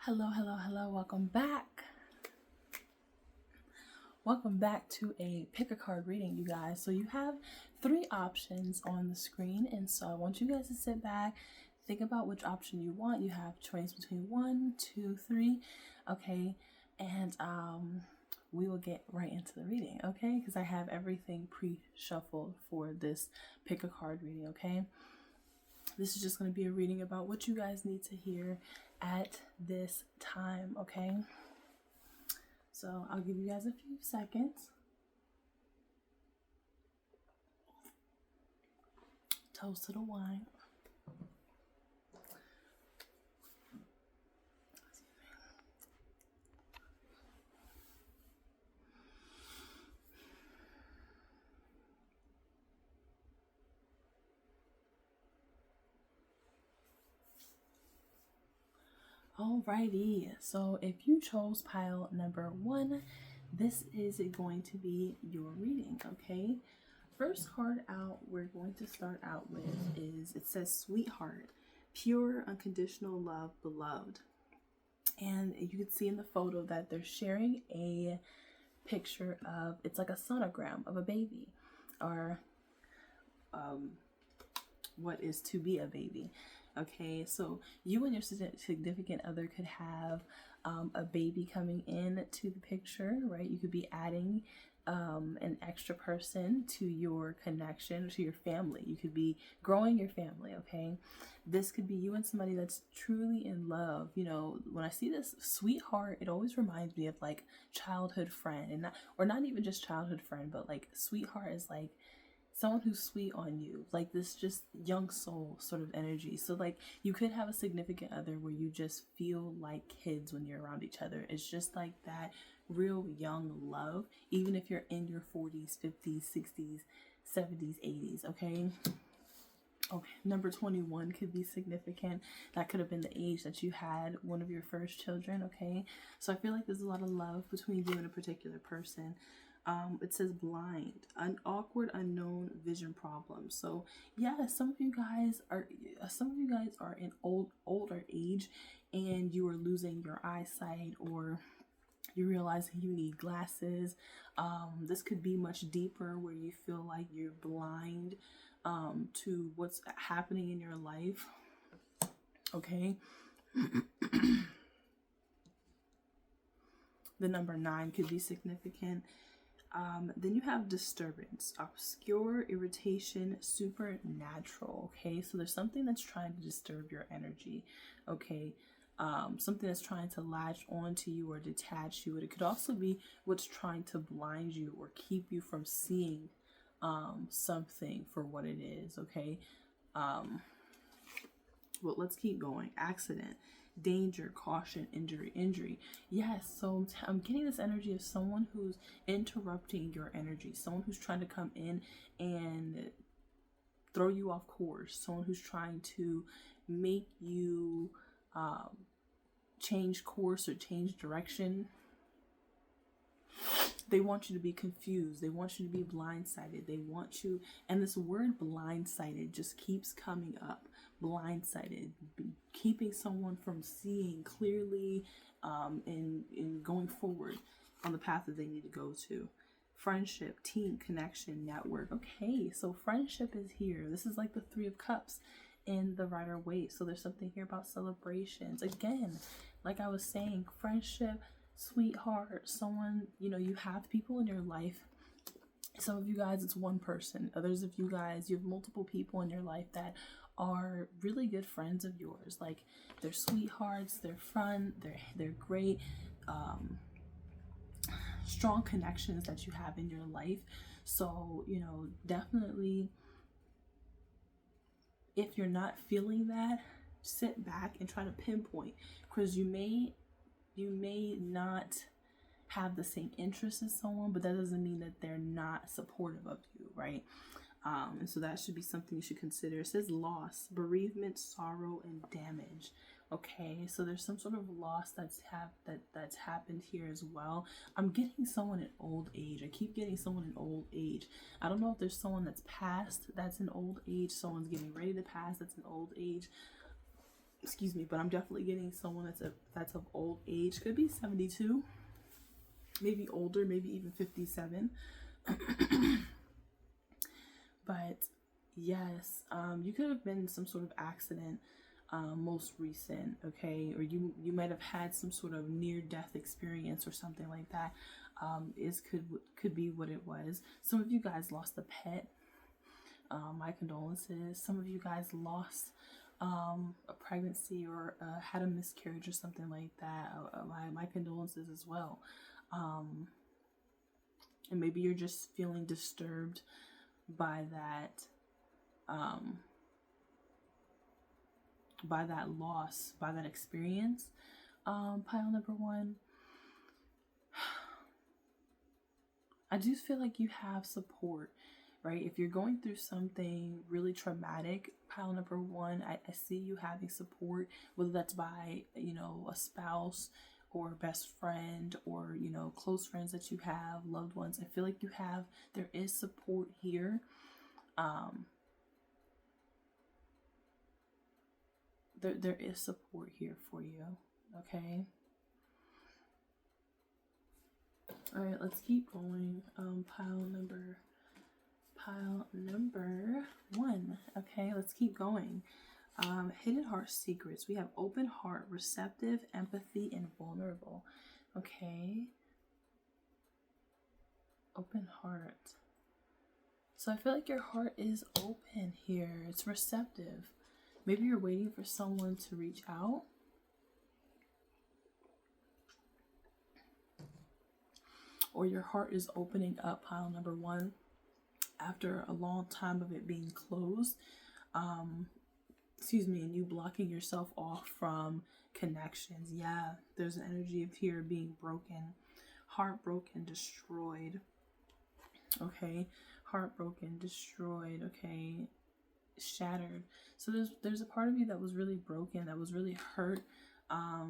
Hello, hello, hello. Welcome back. Welcome back to a pick a card reading, you guys. So you have three options on the screen, and so I want you guys to sit back, think about which option you want. You have choice between 1, 2, 3. Okay, and we will get right into the reading, okay? Because I have everything pre-shuffled for this pick a card reading, okay? This is just going to be a reading about what you guys need to hear at this time, okay? So I'll give you guys a few seconds. Toast to the wine. Alrighty, so if you chose pile number 1, this is going to be your reading, okay? First card out we're going to start out with is, it says Sweetheart, Pure Unconditional Love Beloved. And you can see in the photo that they're sharing a picture of, it's like a sonogram of a baby, or what is to be a baby. Okay, so you and your significant other could have a baby coming in to the picture, right? You could be adding an extra person to your connection, to your family. You could be growing your family, okay? This could be you and somebody that's truly in love. You know, when I see this sweetheart, it always reminds me of like childhood friend, and not even just childhood friend, but like sweetheart is like someone who's sweet on you, like this just young soul sort of energy. So like you could have a significant other where you just feel like kids when you're around each other. It's just like that real young love, even if you're in your 40s, 50s, 60s, 70s, 80s, okay? Okay, number 21 could be significant. That could have been the age that you had one of your first children, okay? So I feel like there's a lot of love between you and a particular person. It says blind, an awkward, unknown vision problem. So yeah, some of you guys are in older age, and you are losing your eyesight, or you're realizing you need glasses. This could be much deeper, where you feel like you're blind to what's happening in your life. Okay. The number 9 could be significant. Then you have disturbance, obscure, irritation, supernatural. Okay, so there's something that's trying to disturb your energy. Okay, something that's trying to latch onto you or detach you. It could also be what's trying to blind you or keep you from seeing something for what it is. Okay, well, let's keep going. Accident, danger, caution, injury. Yes, so I'm getting this energy of someone who's interrupting your energy, someone who's trying to come in and throw you off course, someone who's trying to make you change course or change direction. They want you to be confused. They want you to be blindsided. They want you, and this word blindsided just keeps coming up. Blindsided, keeping someone from seeing clearly and going forward on the path that they need to go to. Friendship, team, connection, network. Okay, so friendship is here. This is like the 3 of Cups in the Rider-Waite. So there's something here about celebrations. Again, like I was saying, friendship, sweetheart, someone, you have people in your life. Some of you guys, it's one person. Others of you guys, you have multiple people in your life that are really good friends of yours. Like, they're sweethearts, they're fun, they're great, strong connections that you have in your life. So, definitely, if you're not feeling that, sit back and try to pinpoint, because you may not have the same interest as someone, but that doesn't mean that they're not supportive of you, right? And so that should be something you should consider. It says loss, bereavement, sorrow, and damage. Okay, so there's some sort of loss that's happened here as well. I'm getting someone in old age. I keep getting someone in old age. I don't know if there's someone that's passed that's in old age, someone's getting ready to pass that's in old age. excuse me, but I'm definitely getting someone that's of old age. Could be 72, maybe older, maybe even 57. But yes, you could have been in some sort of accident, most recent, okay, or you might have had some sort of near-death experience or something like that. Could be what it was. Some of you guys lost a pet. My condolences. Some of you guys lost a pregnancy or had a miscarriage or something like that. My condolences as well. And maybe you're just feeling disturbed by that loss, by that experience. Pile number one, I do feel like you have support, right? If you're going through something really traumatic, pile number one, I see you having support, whether that's by, a spouse or best friend or, close friends that you have, loved ones. I feel like there is support here. There is support here for you, okay? All right, let's keep going. Pile number one. Okay, let's keep going. Hidden heart secrets. We have open heart, receptive, empathy, and vulnerable. Okay. Open heart. So I feel like your heart is open here. It's receptive. Maybe you're waiting for someone to reach out. Or your heart is opening up, pile number one, after a long time of it being closed. And you blocking yourself off from connections. Yeah, there's an energy of here being broken, heartbroken, destroyed. Okay, heartbroken, destroyed. Okay, shattered. So there's a part of you that was really broken, that was really hurt.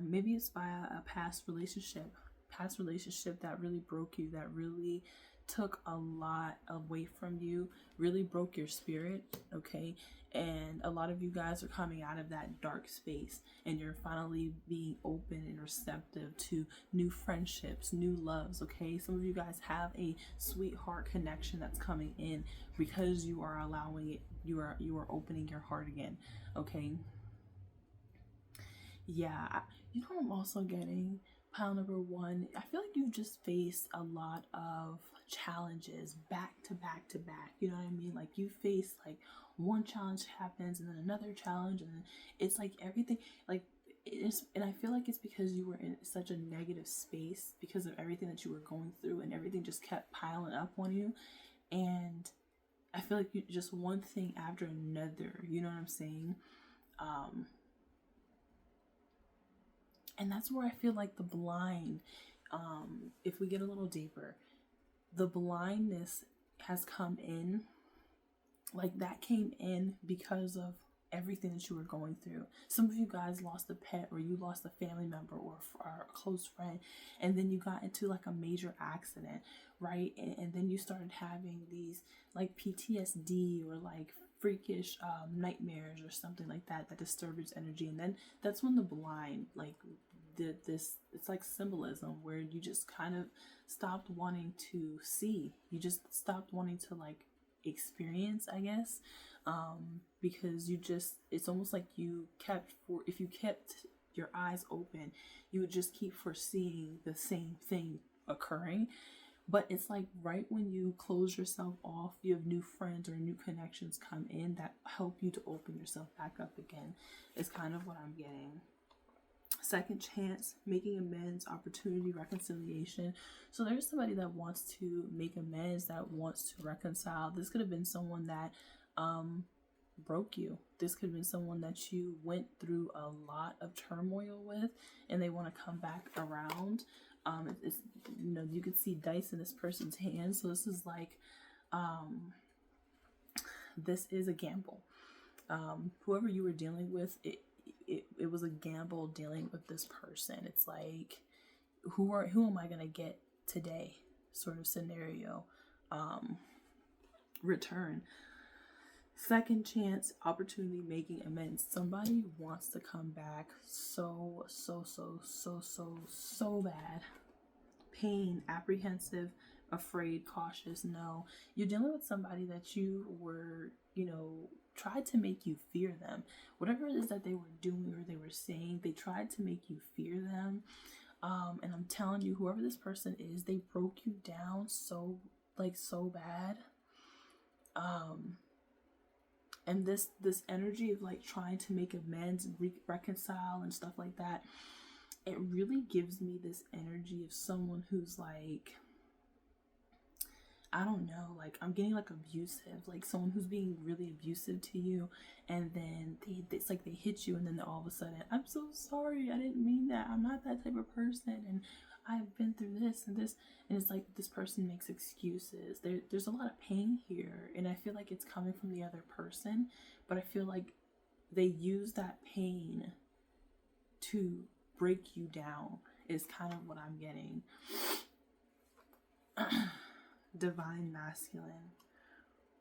Maybe it's by a past relationship that really broke you, that really took a lot away from you, really broke your spirit, okay? And a lot of you guys are coming out of that dark space and you're finally being open and receptive to new friendships, new loves, okay? Some of you guys have a sweetheart connection that's coming in because you are allowing it, you are opening your heart again, okay? Yeah, what I'm also getting? Pile number one, I feel like you've just faced a lot of challenges back to back to back. You know what I mean? Like you face like one challenge happens and then another challenge, and then it's like everything like it's, and I feel like it's because you were in such a negative space because of everything that you were going through, and everything just kept piling up on you. And I feel like you just one thing after another, you know what I'm saying? And that's where I feel like the blind, if we get a little deeper, the blindness has come in. Like that came in because of everything that you were going through. Some of you guys lost a pet, or you lost a family member or a close friend, and then you got into like a major accident, right? And then you started having these like PTSD or like freakish nightmares or something like that disturbed its energy. And then that's when the blind like did this. It's like symbolism where you just kind of stopped wanting to see, you just stopped wanting to like experience, I guess, because it's almost like if you kept your eyes open, you would just keep foreseeing the same thing occurring. But it's like right when you close yourself off, you have new friends or new connections come in that help you to open yourself back up again, is kind of what I'm getting. Second chance, making amends, opportunity, reconciliation. So there's somebody that wants to make amends, that wants to reconcile. This could have been someone that broke you. This could have been someone that you went through a lot of turmoil with, and they want to come back around. It's you can see dice in this person's hands. So this is like, this is a gamble. Whoever you were dealing with, it was a gamble dealing with this person. It's like, who am I gonna get today? Sort of scenario. Return. Second chance, opportunity, making amends. Somebody wants to come back so bad. Pain, apprehensive, afraid, cautious. No, you're dealing with somebody that you were, tried to make you fear them. Whatever it is that they were doing or they were saying, they tried to make you fear them. And I'm telling you, whoever this person is, they broke you down so bad. And this energy of like trying to make amends and reconcile and stuff like that, it really gives me this energy of someone who's like, I don't know, like I'm getting like abusive, like someone who's being really abusive to you, and then it's like they hit you, and then all of a sudden, I'm so sorry, I didn't mean that, I'm not that type of person, and I've been through this and this, and it's like this person makes excuses. There's a lot of pain here, and I feel like it's coming from the other person, but I feel like they use that pain to break you down is kind of what I'm getting. Divine masculine.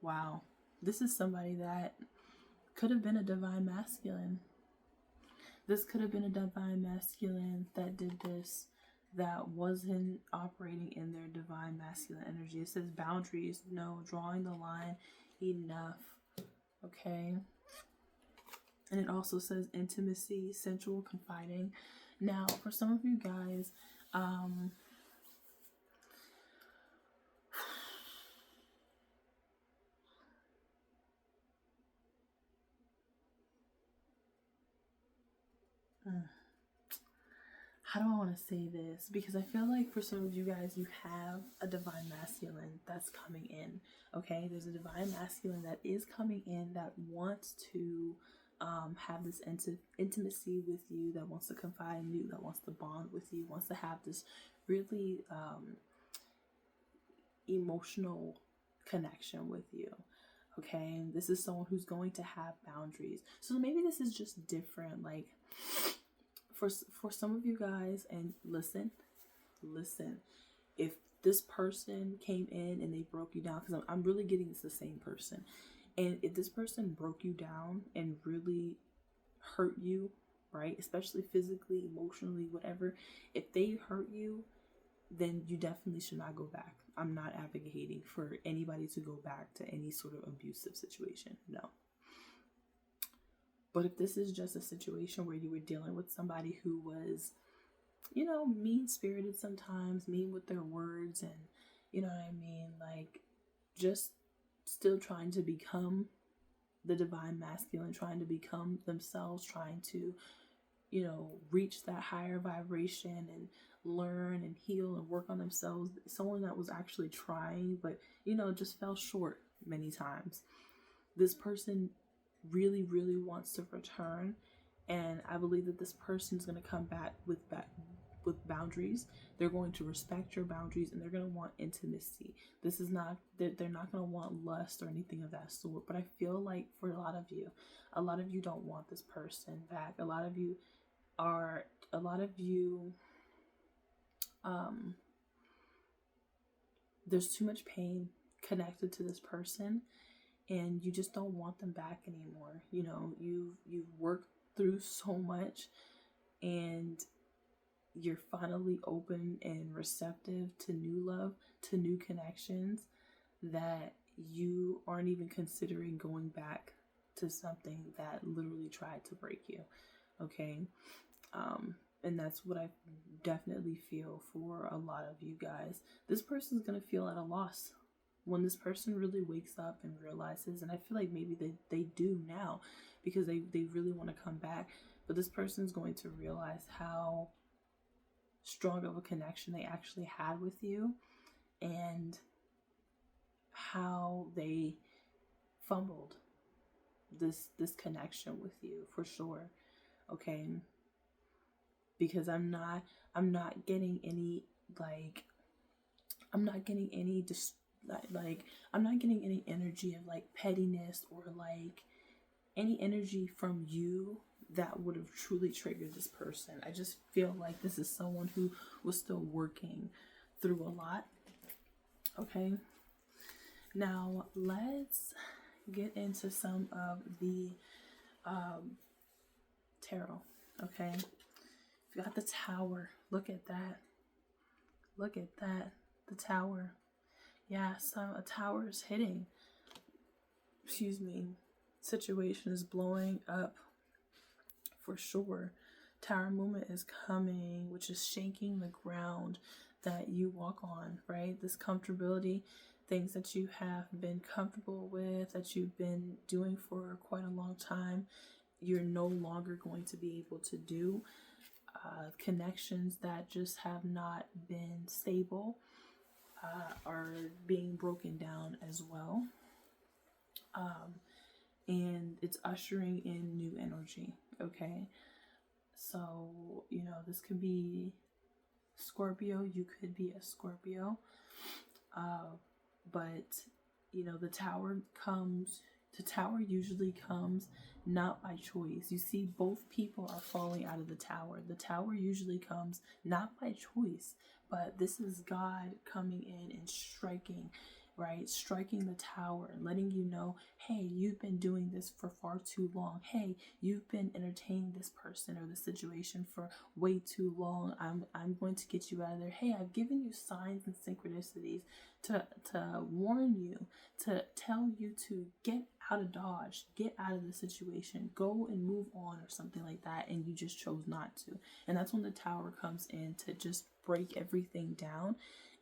Wow. This is somebody that could have been a divine masculine. This could have been a divine masculine that did this, that wasn't operating in their divine masculine energy. It says boundaries, no, drawing the line, enough. Okay. And it also says intimacy, sensual, confiding. Now, for some of you guys, how do I want to say this? Because I feel like for some of you guys, you have a divine masculine that's coming in. Okay, there's a divine masculine that is coming in that wants to have this intimacy with you, that wants to confide in you, that wants to bond with you, wants to have this really emotional connection with you. Okay, this is someone who's going to have boundaries. So maybe this is just different, like for some of you guys. And listen, if this person came in and they broke you down, because I'm really getting it's the same person, and if this person broke you down and really hurt you, right, especially physically, emotionally, whatever, if they hurt you, then you definitely should not go back. I'm not advocating for anybody to go back to any sort of abusive situation. No. But if this is just a situation where you were dealing with somebody who was, mean-spirited sometimes, mean with their words, and, you know what I mean, like, just still trying to become the divine masculine, trying to become themselves, trying to, reach that higher vibration and learn and heal and work on themselves. Someone that was actually trying, but, just fell short many times. This person really, really wants to return, and I believe that this person is going to come back with boundaries. They're going to respect your boundaries, and they're going to want intimacy. This is not that they're not going to want lust or anything of that sort, but I feel like for a lot of you don't want this person back. A lot of you there's too much pain connected to this person, and you just don't want them back anymore. You've worked through so much, and you're finally open and receptive to new love, to new connections, that you aren't even considering going back to something that literally tried to break you. Okay. And that's what I definitely feel for a lot of you guys. This person's going to feel at a loss when this person really wakes up and realizes, and I feel like maybe they do now, because they really want to come back, but this person's going to realize how strong of a connection they actually had with you, and how they fumbled this connection with you, for sure. Okay, because I'm not getting any I'm not getting any energy of like pettiness, or like any energy from you that would have truly triggered this person. I just feel like this is someone who was still working through a lot. Okay. Now let's get into some of the tarot. Okay, you got the Tower. Look at that. Look at that. The Tower. Yeah, a tower is hitting. Excuse me. Situation is blowing up for sure. Tower movement is coming, which is shaking the ground that you walk on, right? This comfortability, things that you have been comfortable with, that you've been doing for quite a long time, you're no longer going to be able to do. Connections that just have not been stable are being broken down as well. And it's ushering in new energy, okay? So, you know, this could be Scorpio, you could be a Scorpio, but, you know, the tower usually comes not by choice. You see, both people are falling out of the tower. The tower usually comes not by choice, but this is God coming in and striking, right? Striking the tower and letting you know, hey, you've been doing this for far too long. Hey, you've been entertaining this person or this situation for way too long. I'm going to get you out of there. Hey, I've given you signs and synchronicities to warn you, to tell you to get out of Dodge, get out of the situation, go and move on or something like that, and you just chose not to. And that's when the tower comes in to just break everything down.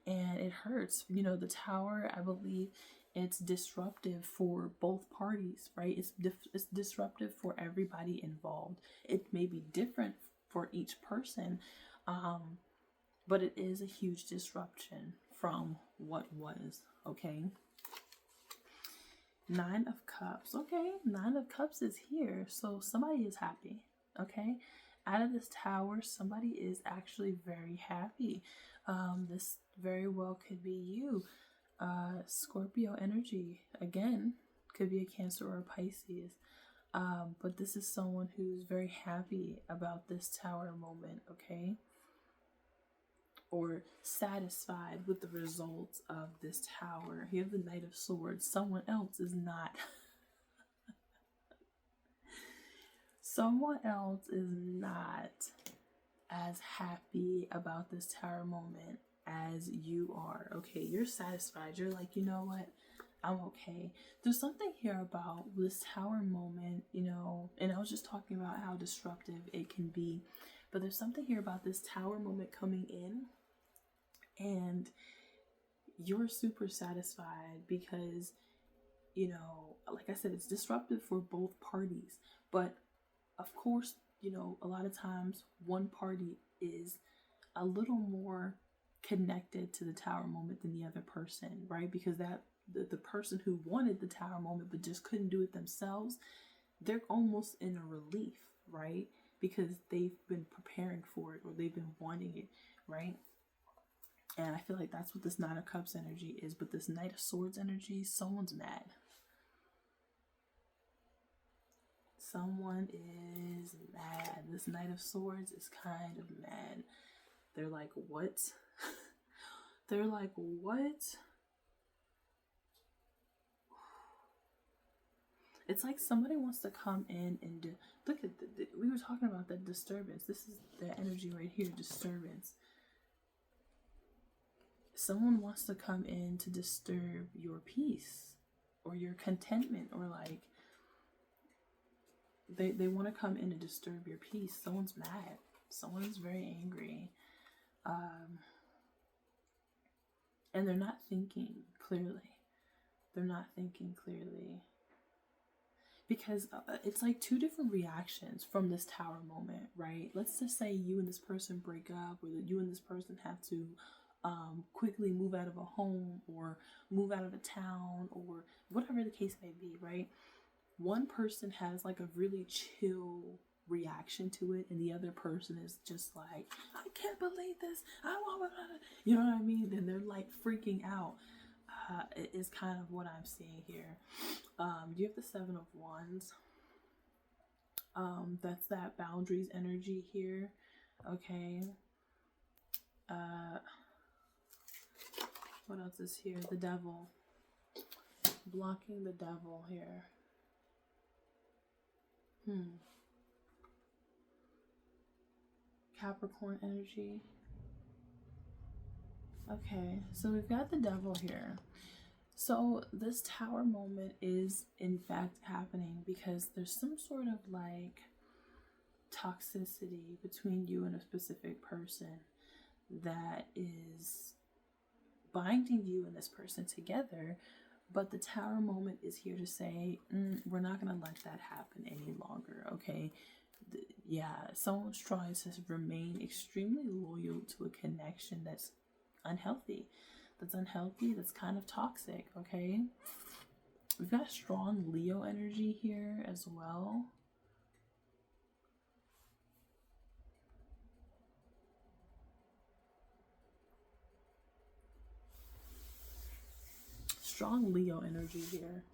And it hurts. You know, the tower, I believe it's disruptive for both parties, right? It's disruptive for everybody involved. It may be different for each person, but it is a huge disruption from what was, okay? Nine of Cups. Okay, Nine of Cups is here. So somebody is happy, okay? Out of this tower, somebody is actually very happy. This very well could be you. Scorpio energy, again, could be a Cancer or a Pisces. But this is someone who's very happy about this tower moment, okay? Or satisfied with the results of this tower. You have the Knight of Swords. Someone else is not. Someone else is not as happy about this tower moment as you are. Okay, you're satisfied. You're like, you know what? I'm okay. There's something here about this tower moment, you know, and I was just talking about how disruptive it can be, but there's something here about this tower moment coming in, and you're super satisfied because, you know, like I said, it's disruptive for both parties, but of course, you know, a lot of times one party is a little more connected to the tower moment than the other person, right? Because the person who wanted the tower moment but just couldn't do it themselves, they're almost in a relief, right? Because they've been preparing for it or they've been wanting it, right? And I feel like that's what this Nine of Cups energy is. But this Knight of Swords energy, someone's mad. Someone is mad. This Knight of Swords is kind of mad. They're like, what? They're like, what? It's like somebody wants to come in and look at we were talking about that disturbance. This is the energy right here, disturbance. Someone wants to come in to disturb your peace or your contentment, or like they want to come in and disturb your peace. Someone's mad. Someone is very angry. And they're not thinking clearly. They're not thinking clearly. Because it's like two different reactions from this tower moment, right? Let's just say you and this person break up, or that you and this person have to quickly move out of a home or move out of a town or whatever the case may be, right? One person has like a really chill reaction to it and the other person is just like, I can't believe this, you know what I mean? And they're like freaking out. It is kind of what I'm seeing here. You have the Seven of Wands. That's that boundaries energy here. Okay. What else is here? The Devil. Blocking the devil here. Capricorn energy. Okay, so we've got the devil here. So this tower moment is in fact happening because there's some sort of like toxicity between you and a specific person that is binding you and this person together. But the tower moment is here to say, we're not going to let that happen any longer, okay? Yeah, someone's trying to remain extremely loyal to a connection that's unhealthy. That's kind of toxic, okay? We've got strong Leo energy here as well. Strong Leo energy here.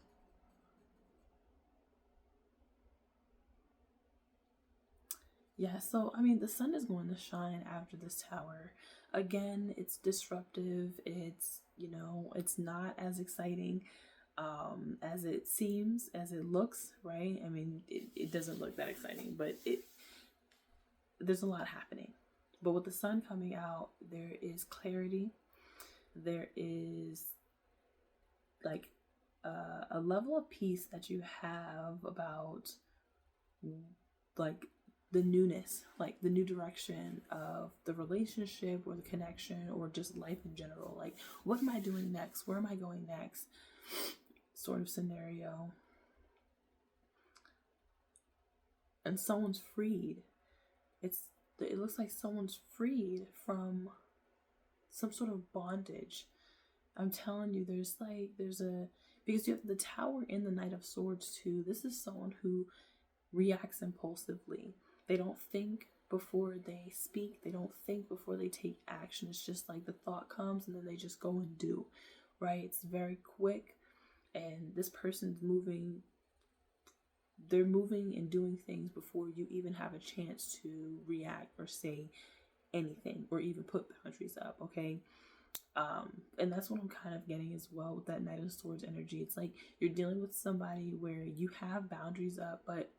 Yeah, so I mean, the sun is going to shine after this tower. Again, it's disruptive. It's, you know, it's not as exciting as it seems, as it looks, right? I mean, it doesn't look that exciting, but there's a lot happening. But with the sun coming out, there is clarity. There is like a level of peace that you have about like the newness, like the new direction of the relationship or the connection or just life in general. Like, what am I doing next? Where am I going next? Sort of scenario. And someone's freed. It looks like someone's freed from some sort of bondage. I'm telling you, because you have the tower in the Knight of Swords too. This is someone who reacts impulsively. They don't think before they speak. They don't think before they take action. It's just like the thought comes and then they just go and do, right? It's very quick, and this person's moving. They're moving and doing things before you even have a chance to react or say anything or even put boundaries up, okay? And that's what I'm kind of getting as well with that Knight of Swords energy. It's like you're dealing with somebody where you have boundaries up, but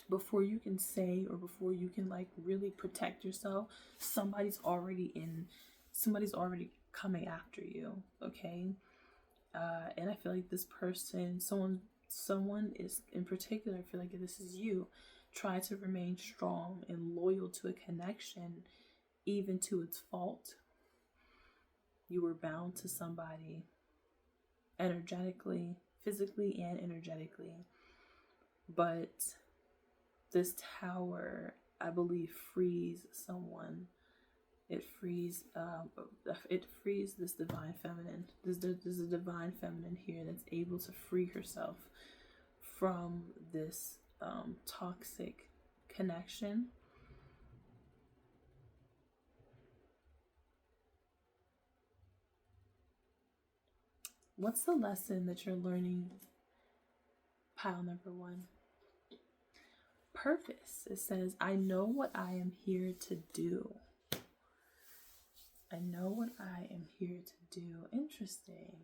before you can say or before you can like really protect yourself, somebody's already coming after you, okay? And I feel like this person, someone is in particular, I feel like this is you, try to remain strong and loyal to a connection even to its fault. You were bound to somebody energetically, physically and energetically, but this tower, I believe, frees someone. It frees this divine feminine. There's a divine feminine here that's able to free herself from this toxic connection. What's the lesson that you're learning? Pile number 1. Purpose. It says, I know what I am here to do. I know what I am here to do. Interesting.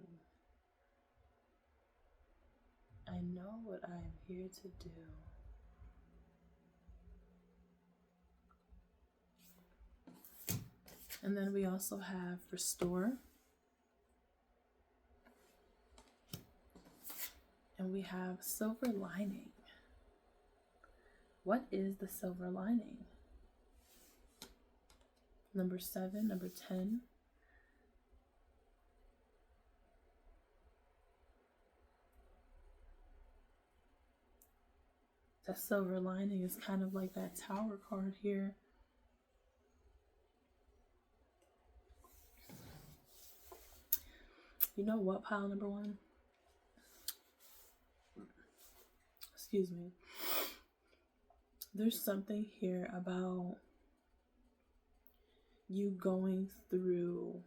I know what I am here to do. And then we also have restore. And we have silver lining. What is the silver lining? Number 7, number 10. That silver lining is kind of like that tower card here. You know what, pile number 1? Excuse me. There's something here about you going through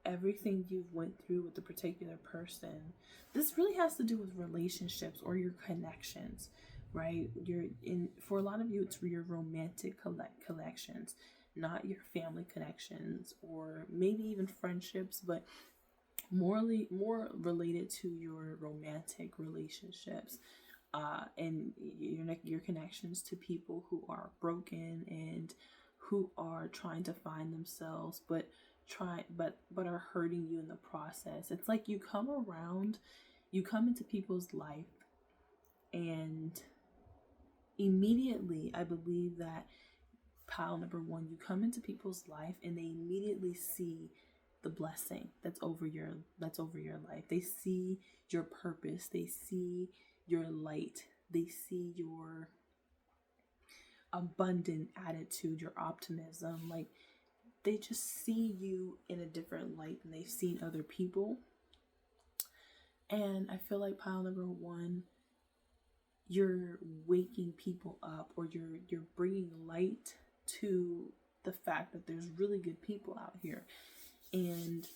everything you've went through with a particular person. This really has to do with relationships or your connections, right? For a lot of you, it's your romantic connections, not your family connections or maybe even friendships, but more related to your romantic relationships, and your connections to people who are broken and who are trying to find themselves, but are hurting you in the process. It's like you come into people's life, and immediately, I believe that pile number one, you come into people's life and they immediately see the blessing that's over your life. They see your purpose, they see your light, they see your abundant attitude, your optimism. Like, they just see you in a different light than they've seen other people. And I feel like pile number one, you're waking people up, or you're bringing light to the fact that there's really good people out here. And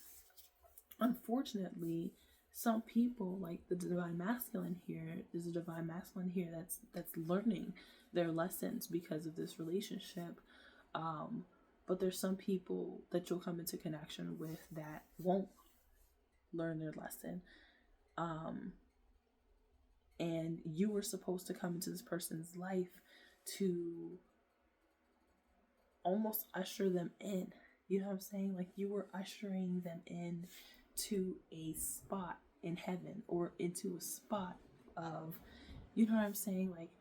unfortunately, some people, like the divine masculine here, there's a divine masculine here that's learning their lessons because of this relationship. But there's some people that you'll come into connection with that won't learn their lesson. And you were supposed to come into this person's life to almost usher them in. You know what I'm saying? Like, you were ushering them in to a spot in heaven, or into a spot of, you know what I'm saying? Like,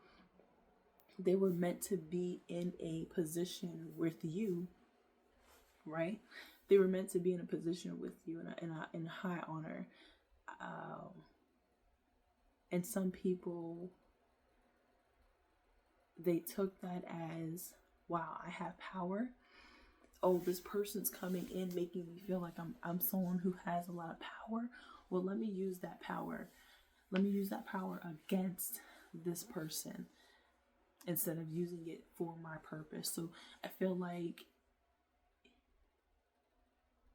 they were meant to be in a position with you, right? They were meant to be in a position with you in high honor. And some people, they took that as, wow, I have power. Oh, this person's coming in making me feel like I'm someone who has a lot of power. Well, let me use that power. Let me use that power against this person instead of using it for my purpose. So I feel like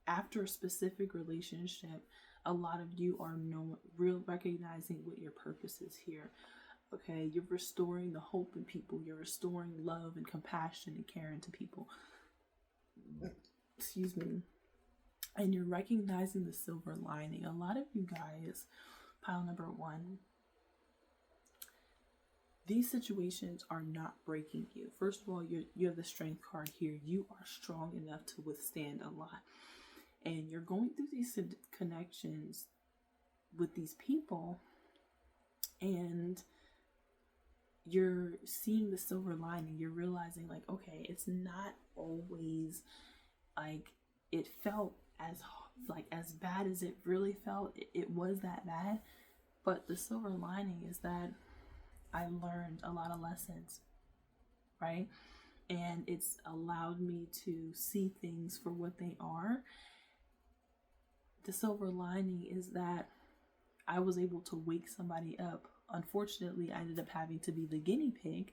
after a specific relationship, a lot of you are recognizing what your purpose is here. Okay, you're restoring the hope in people. You're restoring love and compassion and care into people. Excuse me. And you're recognizing the silver lining. A lot of you guys, pile number one, these situations are not breaking you. First of all, you have the strength card here. You are strong enough to withstand a lot. And you're going through these connections with these people, and you're seeing the silver lining. You're realizing, like, okay, it's not always like it felt as bad as it really felt. It was that bad, but the silver lining is that I learned a lot of lessons, right? And it's allowed me to see things for what they are. The silver lining is that I was able to wake somebody up. Unfortunately, I ended up having to be the guinea pig,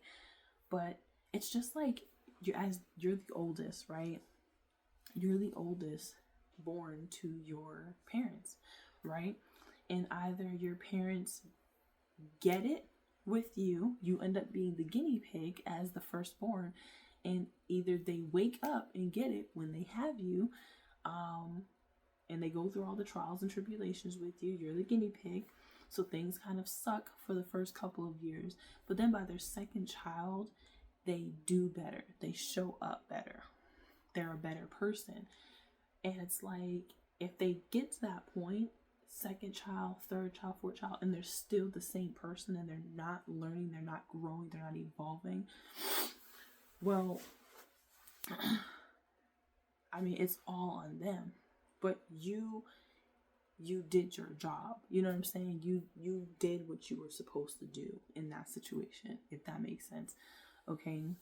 but it's just like you're the oldest, right? You're the oldest born to your parents, right? And either your parents get it with you, you end up being the guinea pig as the firstborn, and either they wake up and get it when they have you, and they go through all the trials and tribulations with you. You're the guinea pig, so things kind of suck for the first couple of years, but then by their second child, they do better. They show up better. They're a better person. And it's like, if they get to that point, second child, third child, fourth child, and they're still the same person, and they're not learning, they're not growing, they're not evolving, well, I mean, it's all on them. But you did your job. You know what I'm saying? You did what you were supposed to do in that situation, if that makes sense. Okay.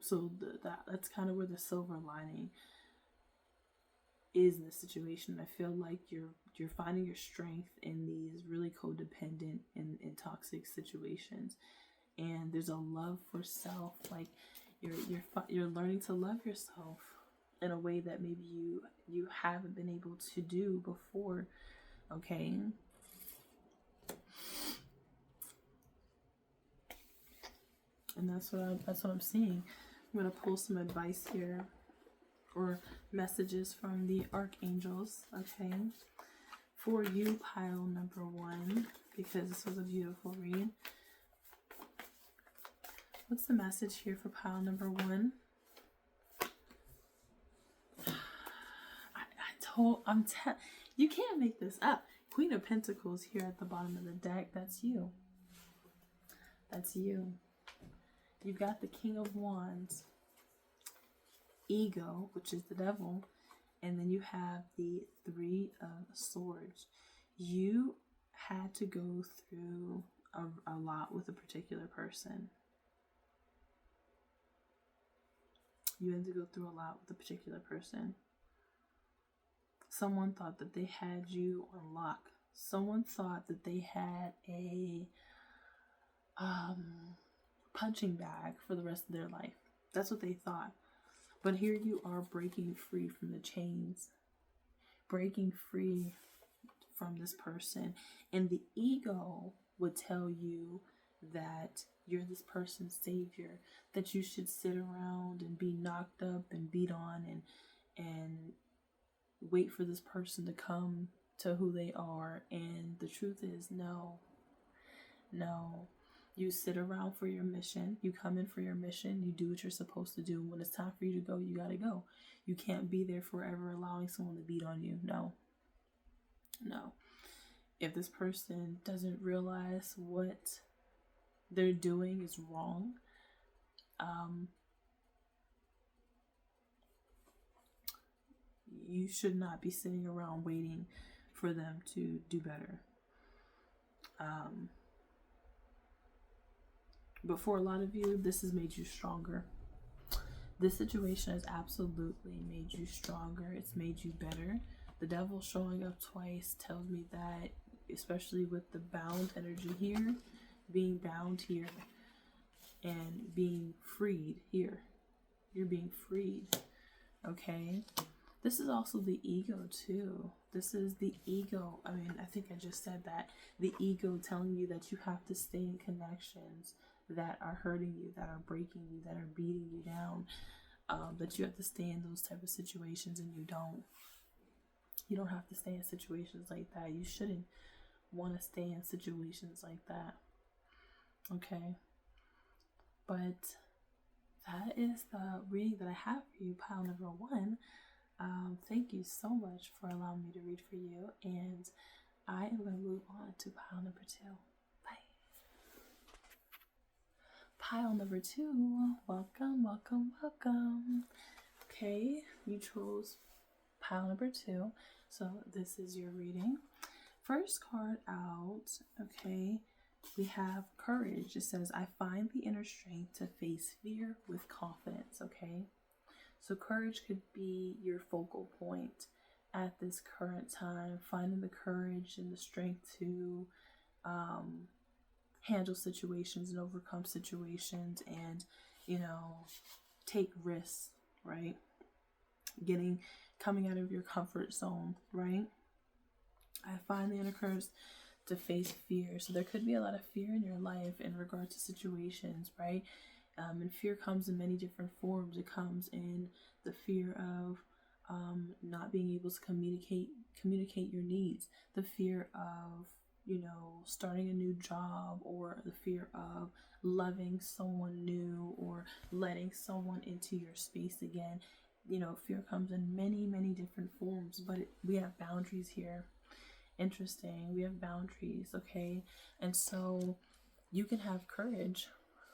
So that's kind of where the silver lining is in the situation. I feel like you're finding your strength in these really codependent and toxic situations, and there's a love for self. Like, you're learning to love yourself in a way that maybe you haven't been able to do before. Okay. And that's what I'm seeing. I'm gonna pull some advice here or messages from the archangels, okay, for you, pile number 1, because this was a beautiful read. What's the message here for pile number 1? You can't make this up. Queen of Pentacles here at the bottom of the deck. That's you. That's you. You've got the King of Wands, ego, which is the devil, and then you have the Three of Swords. You had to go through a lot with a particular person. You had to go through a lot with a particular person. Someone thought that they had you on lock. Someone thought that they had a punching bag for the rest of their life. That's what they thought. But here you are breaking free from the chains, breaking free from this person. And the ego would tell you that you're this person's savior, that you should sit around and be knocked up and beat on and wait for this person to come to who they are. And the truth is, no. You sit around for your mission. You come in for your mission. You do what you're supposed to do. When it's time for you to go, you gotta go. You can't be there forever allowing someone to beat on you. No. If this person doesn't realize what they're doing is wrong, you should not be sitting around waiting for them to do better. But for a lot of you, this has made you stronger. This situation has absolutely made you stronger. It's made you better. The devil showing up twice tells me that, especially with the bound energy here, being bound here and being freed here. You're being freed, okay? This is also the ego too. This is the ego. I mean, I think I just said that. The ego telling you that you have to stay in connections that are hurting you, that are breaking you, that are beating you down, that you have to stay in those type of situations, and you don't. You don't have to stay in situations like that. You shouldn't want to stay in situations like that. Okay? But that is the reading that I have for you, pile number 1. Thank you so much for allowing me to read for you, and I am going to move on to pile number 2. Bye. Pile number 2, welcome. Okay, you chose pile number 2, so this is your reading. First card out, okay, we have courage. It says, I find the inner strength to face fear with confidence, okay? So courage could be your focal point at this current time, finding the courage and the strength to handle situations and overcome situations and, take risks, right? Coming out of your comfort zone, right? I find the inner courage to face fear. So there could be a lot of fear in your life in regard to situations, right? And fear comes in many different forms. It comes in the fear of not being able to communicate your needs, the fear of, starting a new job, or the fear of loving someone new or letting someone into your space again. Fear comes in many, many different forms, but we have boundaries here. Interesting. We have boundaries, okay? And so you can have courage,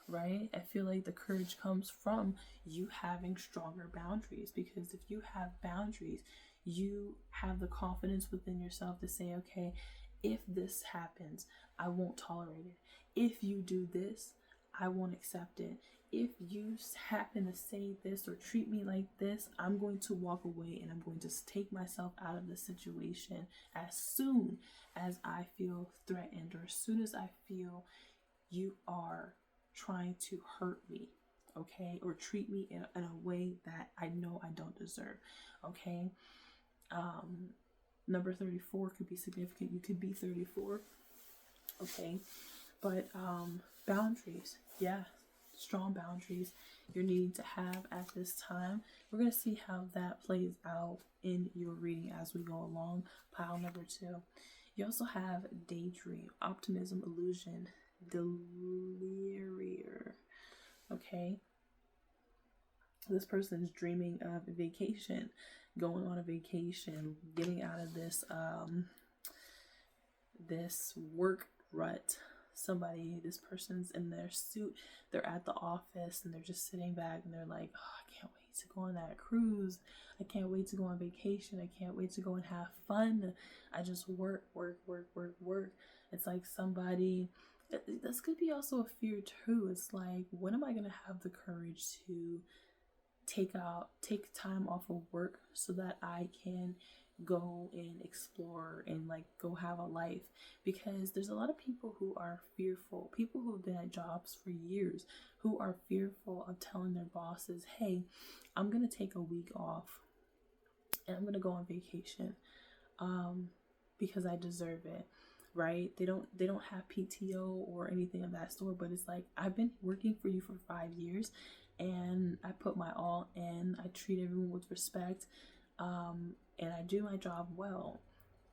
right? I feel like the courage comes from you having stronger boundaries, because if you have boundaries, you have the confidence within yourself to say, okay, if this happens, I won't tolerate it. If you do this, I won't accept it. If you happen to say this or treat me like this, I'm going to walk away and I'm going to take myself out of the situation as soon as I feel threatened, or as soon as I feel you are trying to hurt me, okay? Or treat me in a way that I know I don't deserve, okay? Number 34 could be significant. You could be 34, okay? But boundaries, yeah, strong boundaries. you're needing to have at this time. We're going to see how that plays out in your reading as we go along. Pile number 2. You also have daydream, optimism, illusion, delirium. Okay. This person's dreaming of a vacation, going on a vacation, getting out of this this work rut. This person's in their suit, they're at the office and they're just sitting back and they're like, oh, I can't wait to go on that cruise. I can't wait to go on vacation. I can't wait to go and have fun. I just work. It's like somebody, this could be also a fear too. It's like, when am I going to have the courage to take time off of work so that I can go and explore and like go have a life? Because there's a lot of people who are fearful, people who have been at jobs for years, who are fearful of telling their bosses, hey, I'm gonna take a week off and I'm gonna go on vacation because I deserve it, right? They don't have PTO or anything of that sort, but it's like, I've been working for you for 5 years and I put my all in. I treat everyone with respect, and I do my job well,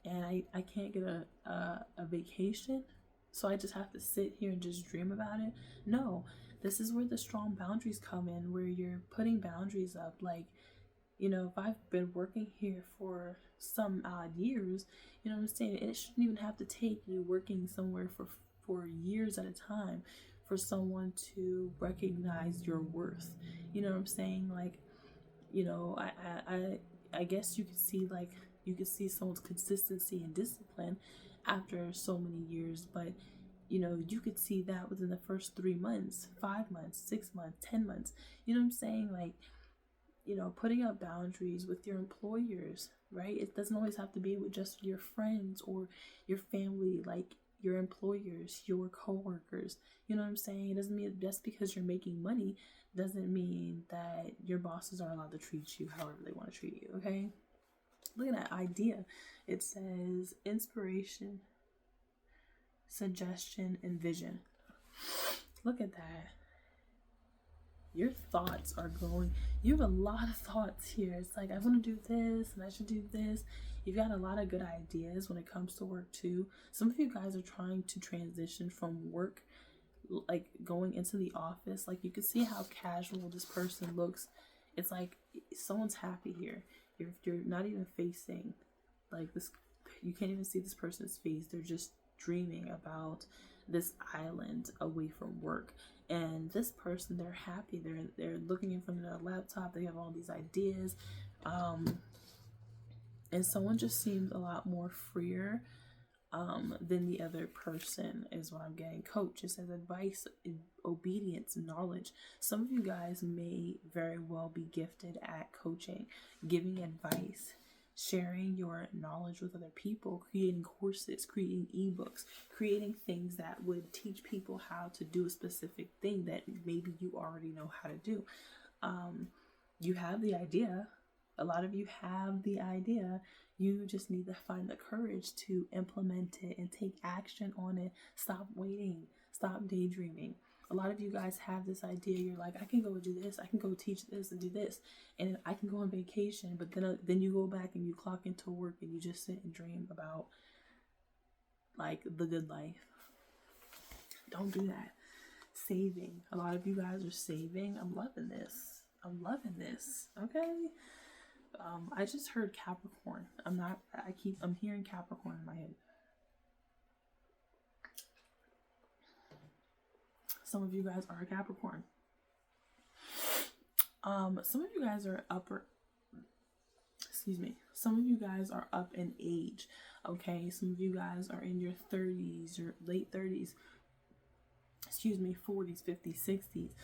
and I can't get a vacation, so I just have to sit here and just dream about it. No, this is where the strong boundaries come in, where you're putting boundaries up. Like, if I've been working here for some odd years, you know what I'm saying? It shouldn't even have to take you working somewhere for years at a time for someone to recognize your worth. You know what I'm saying? Like, I guess you could see someone's consistency and discipline after so many years, but you could see that within the first 3 months, 5 months, 6 months, 10 months. You know what I'm saying? Like, putting up boundaries with your employers, right? It doesn't always have to be with just your friends or your family, like your employers, your coworkers. You know what I'm saying? It doesn't mean just because you're making money doesn't mean that your bosses aren't allowed to treat you however they want to treat you, okay? Look at that idea. It says inspiration, suggestion, and vision. Look at that. Your thoughts are going, you have a lot of thoughts here. It's like, I want to do this and I should do this. You've got a lot of good ideas when it comes to work too. Some of you guys are trying to transition from work, like going into the office. Like, you can see how casual this person looks. It's like someone's happy here. You're not even facing like this. You can't even see this person's face. They're just dreaming about this island away from work. And this person, they're happy. They're looking in front of their laptop. They have all these ideas. And someone just seems a lot more freer than the other person is what I'm getting. Coach, it says advice, obedience, knowledge. Some of you guys may very well be gifted at coaching, giving advice, sharing your knowledge with other people, creating courses, creating ebooks, creating things that would teach people how to do a specific thing that maybe you already know how to do. You have the idea. A lot of you have the idea. You just need to find the courage to implement it and take action on it. Stop waiting. Stop daydreaming. A lot of you guys have this idea. You're like, I can go do this. I can go teach this and do this. And I can go on vacation. But then you go back and you clock into work and you just sit and dream about like the good life. Don't do that. Saving. A lot of you guys are saving. I'm loving this. Okay. I just heard Capricorn. I'm hearing Capricorn in my head. Some of you guys are a Capricorn. Some of you guys are some of you guys are up in age. Okay. Some of you guys are in your 30s, your late 30s, 40s, 50s, 60s.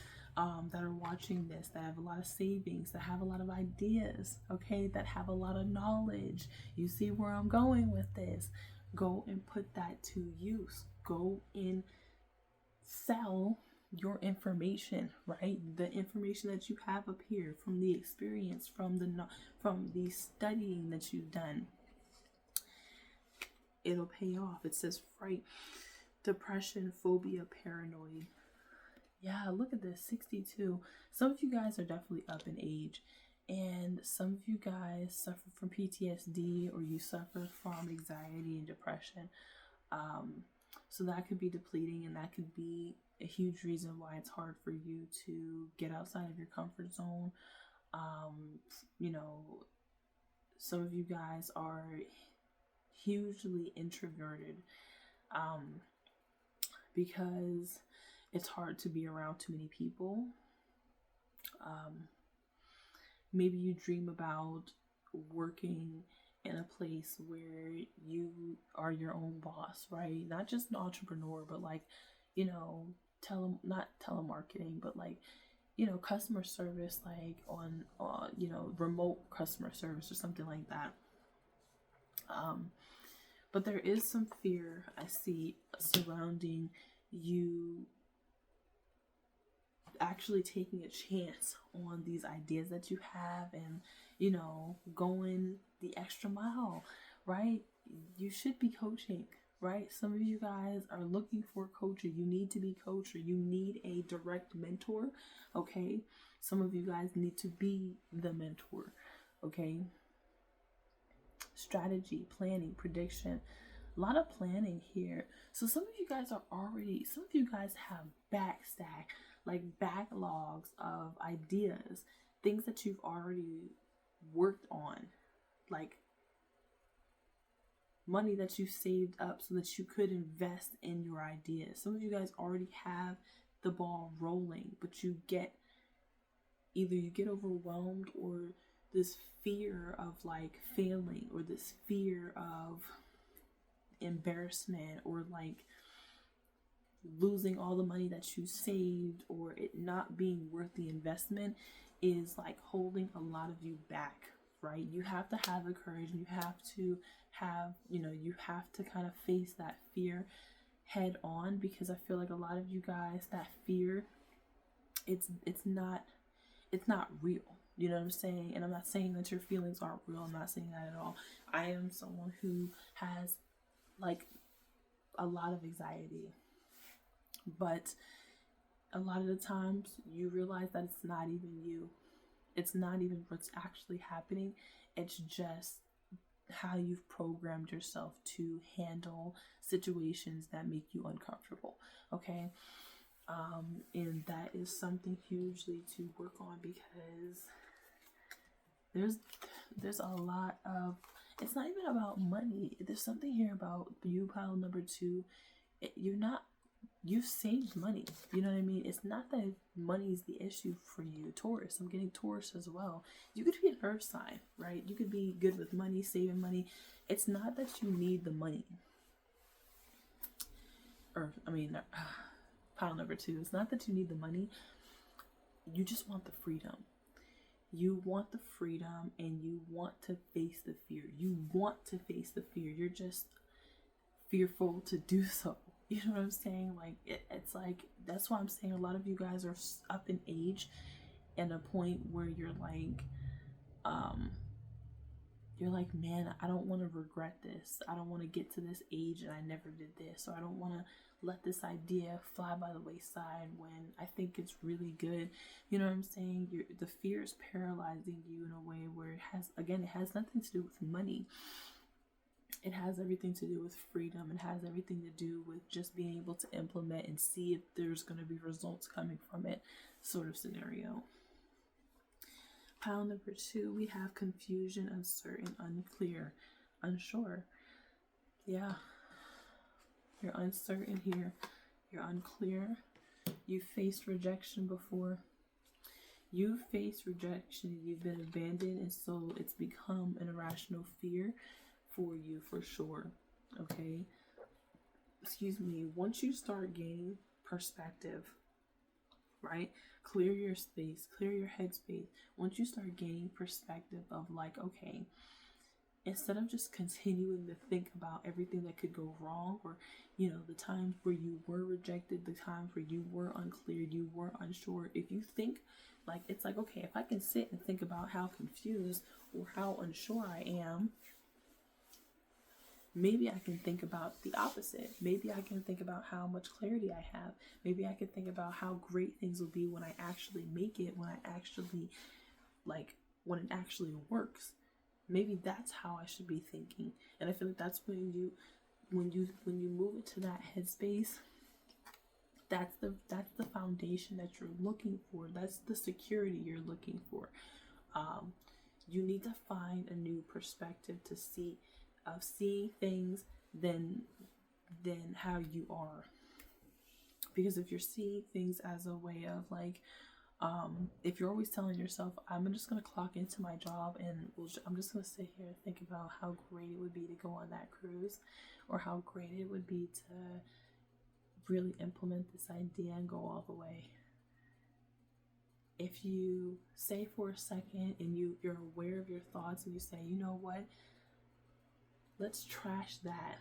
That are watching this, that have a lot of savings, that have a lot of ideas, okay, that have a lot of knowledge. You see where I'm going with this. Go and put that to use. Go and sell your information, right? The information that you have up here from the experience, from the studying that you've done. It'll pay off. It says fright, depression, phobia, paranoid. Yeah, look at this, 62. Some of you guys are definitely up in age, and some of you guys suffer from PTSD, or you suffer from anxiety and depression. Um, so that could be depleting, and that could be a huge reason why it's hard for you to get outside of your comfort zone. You know, some of you guys are hugely introverted, um, because it's hard to be around too many people. Um, Maybe you dream about working in a place where you are your own boss, right? Not just an entrepreneur, but like, you know, not telemarketing, but like, you know, customer service, like on, you know, remote customer service or something like that. Um, but there is some fear I see surrounding you actually taking a chance on these ideas that you have, and you know, going the extra mile, right? You should be coaching, right? Some of you guys are looking for a coach, or you need to be coached, or you need a direct mentor. Okay, some of you guys need to be the mentor. Okay, strategy, planning, prediction, a lot of planning here. So some of you guys some of you guys have backstack, like backlogs of ideas, things that you've already worked on, like money that you saved up so that you could invest in your ideas. Some of you guys already have the ball rolling, but you get overwhelmed, or this fear of like failing, or this fear of embarrassment, or like losing all the money that you saved, or it not being worth the investment, is like holding a lot of you back, right? You have to have the courage, and you have to have, you know, you have to kind of face that fear head on, because I feel like a lot of you guys, that fear, it's not real. You know what I'm saying? And I'm not saying that your feelings aren't real. I'm not saying that at all. I am someone who has like a lot of anxiety, but a lot of the times you realize that it's not even you. It's not even what's actually happening. It's just how you've programmed yourself to handle situations that make you uncomfortable. Okay. And that is something hugely to work on, because there's a lot of, it's not even about money. There's something here about you, pile number two. You've saved money. You know what I mean? It's not that money is the issue for you. Taurus, I'm getting Taurus as well. You could be an earth sign, right? You could be good with money, saving money. It's not that you need the money. Pile number two. It's not that you need the money. You just want the freedom. You want the freedom, and you want to face the fear. You want to face the fear. You're just fearful to do so. You know what I'm saying? Like, it's like, that's why I'm saying a lot of you guys are up in age, and a point where you're like, man, I don't want to regret this. I don't want to get to this age and I never did this. Or I don't want to let this idea fly by the wayside when I think it's really good. You know what I'm saying? The fear is paralyzing you in a way where it has nothing to do with money. It has everything to do with freedom. It has everything to do with just being able to implement and see if there's going to be results coming from it, sort of scenario. Pile number two, we have confusion, uncertain, unclear, unsure. Yeah. You're uncertain here. You're unclear. You've faced rejection before. You've faced rejection. You've been abandoned, and so it's become an irrational fear for you, for sure. Okay? Excuse me. Once you start gaining perspective, right? Clear your space, clear your headspace. Once you start gaining perspective of like, okay, instead of just continuing to think about everything that could go wrong, or, you know, the times where you were rejected, the times where you were unclear, you were unsure, if you think like, it's like, okay, if I can sit and think about how confused or how unsure I am, maybe I can think about the opposite. Maybe I can think about how much clarity I have. Maybe I can think about how great things will be when I actually make it, when I actually, like, when it actually works. Maybe that's how I should be thinking. And I feel like that's when you move into that headspace, that's the foundation that you're looking for. That's the security you're looking for. You need to find a new perspective to seeing things than how you are. Because if you're seeing things as a way of like, if you're always telling yourself, I'm just going to clock into my job and I'm just going to sit here and think about how great it would be to go on that cruise, or how great it would be to really implement this idea and go all the way. If you say for a second and you're aware of your thoughts and you say, you know what, let's trash that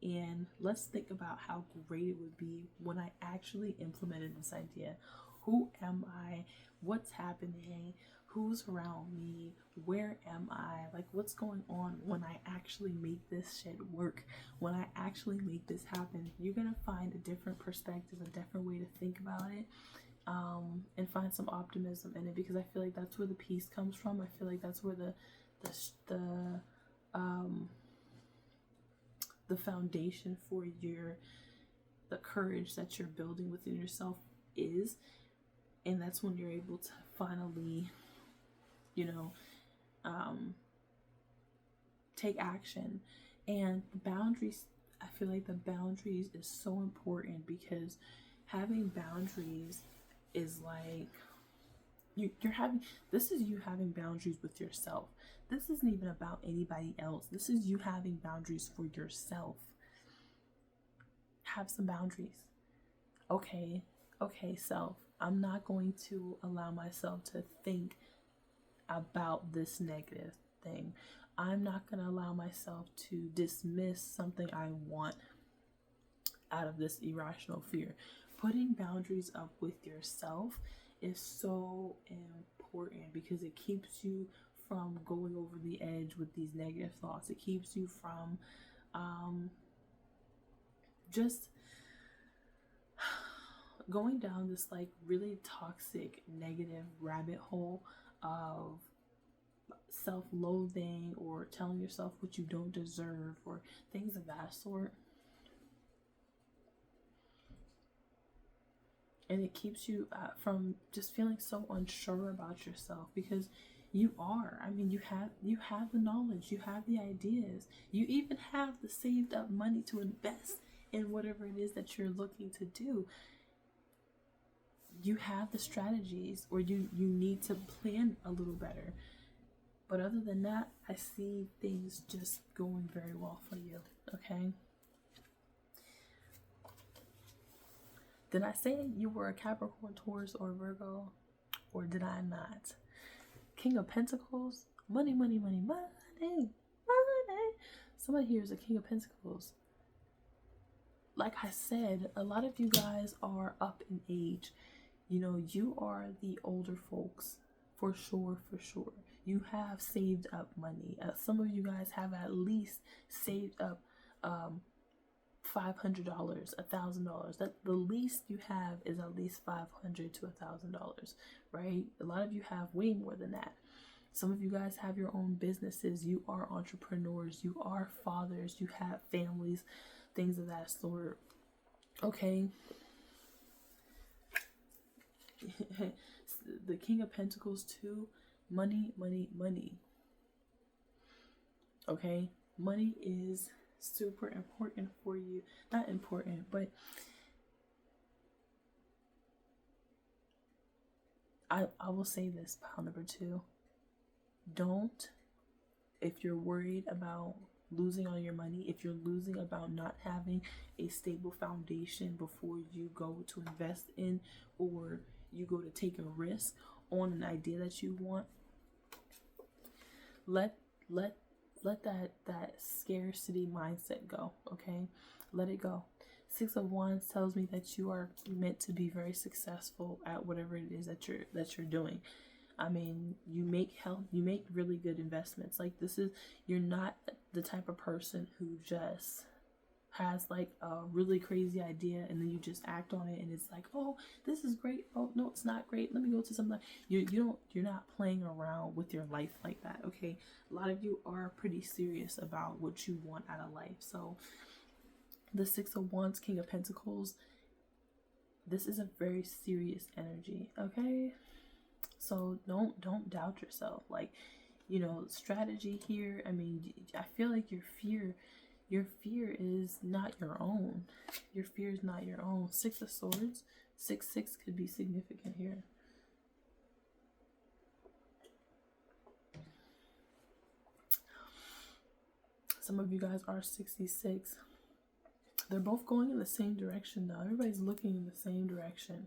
and let's think about how great it would be when I actually implemented this idea. Who am I? What's happening? Who's around me? Where am I? Like, what's going on when I actually make this shit work? When I actually make this happen, you're gonna find a different perspective, a different way to think about it, and find some optimism in it. Because I feel like that's where the peace comes from. I feel like that's where the foundation for the courage that you're building within yourself is. And that's when you're able to finally, take action. And the boundaries, I feel like the boundaries is so important, because having boundaries is like, this is you having boundaries with yourself. This isn't even about anybody else. This is you having boundaries for yourself. Have some boundaries. Okay, self, I'm not going to allow myself to think about this negative thing. I'm not going to allow myself to dismiss something I want out of this irrational fear. Putting boundaries up with yourself is so important, because it keeps you from going over the edge with these negative thoughts. It keeps you from just going down this like really toxic negative rabbit hole of self-loathing, or telling yourself what you don't deserve, or things of that sort. And it keeps you from just feeling so unsure about yourself, because you are. I mean, you have the knowledge, you have the ideas, you even have the saved up money to invest in whatever it is that you're looking to do. You have the strategies, or you need to plan a little better. But other than that, I see things just going very well for you, okay? Did I say you were a Capricorn, Taurus, or Virgo? Or did I not? King of Pentacles? Money, money, money, money, money. Somebody here is a King of Pentacles. Like I said, a lot of you guys are up in age. You are the older folks, for sure. You have saved up money. Some of you guys have at least saved up $500, $1,000. That the least you have is at least $500 to $1,000, right? A lot of you have way more than that. Some of you guys have your own businesses. You are entrepreneurs. You are fathers. You have families, things of that sort. Okay. The King of Pentacles too. Money, money, money. Okay. Money is super important for you. Not important, but I will say this, pile number 2. Don't, if you're worried about losing all your money, if you're losing about not having a stable foundation before you go to invest in, or you go to take a risk on an idea that you want, let that scarcity mindset go, okay? Let it go. 6 of Wands tells me that you are meant to be very successful at whatever it is that you're doing. I mean, you make really good investments. Like, this the type of person who just has like a really crazy idea and then you just act on it and it's like, oh, this is great, oh no, it's not great, let me go to something. You're not playing around with your life like that. Okay, a lot of you are pretty serious about what you want out of life. So the Six of Wands, King of Pentacles, this is a very serious energy. Okay, so don't doubt yourself. Like, you know, strategy here, I mean, I feel like your fear is not your own. Your fear is not your own. Six of Swords, 6-6 could be significant here. Some of you guys are 66. They're both going in the same direction though. Everybody's looking in the same direction.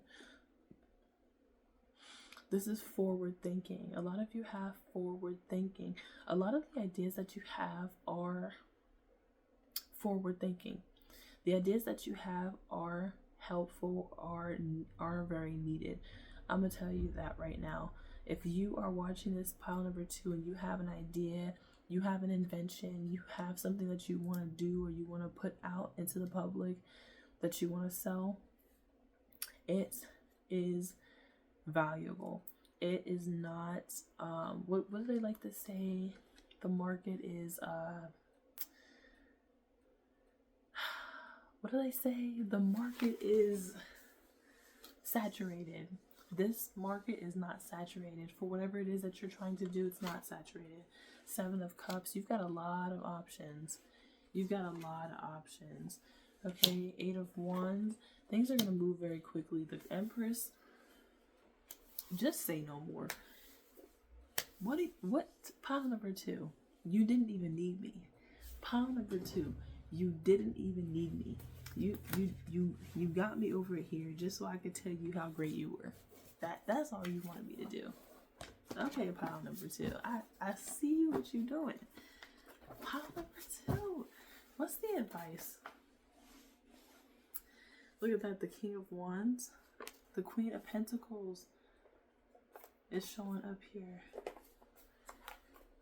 This is forward thinking. A lot of you have forward thinking. A lot of the ideas that you have are forward thinking. The ideas that you have are helpful, are very needed. I'm gonna tell you that right now. If you are watching this pile number 2 and you have an idea, you have an invention, you have something that you want to do or you want to put out into the public that you want to sell, it is valuable. It is not what do they like to say? The market is what do they say? The market is saturated. This market is not saturated. For whatever it is that you're trying to do, it's not saturated. 7 of Cups, you've got a lot of options. You've got a lot of options. Okay, 8 of Wands, things are going to move very quickly. The Empress, just say no more. What? Pile number 2, you didn't even need me. Pile number 2, you didn't even need me. You got me over here just so I could tell you how great you were. That's all you wanted me to do. Okay, pile number 2. I see what you're doing. Pile number 2. What's the advice? Look at that, the King of Wands. The Queen of Pentacles is showing up here.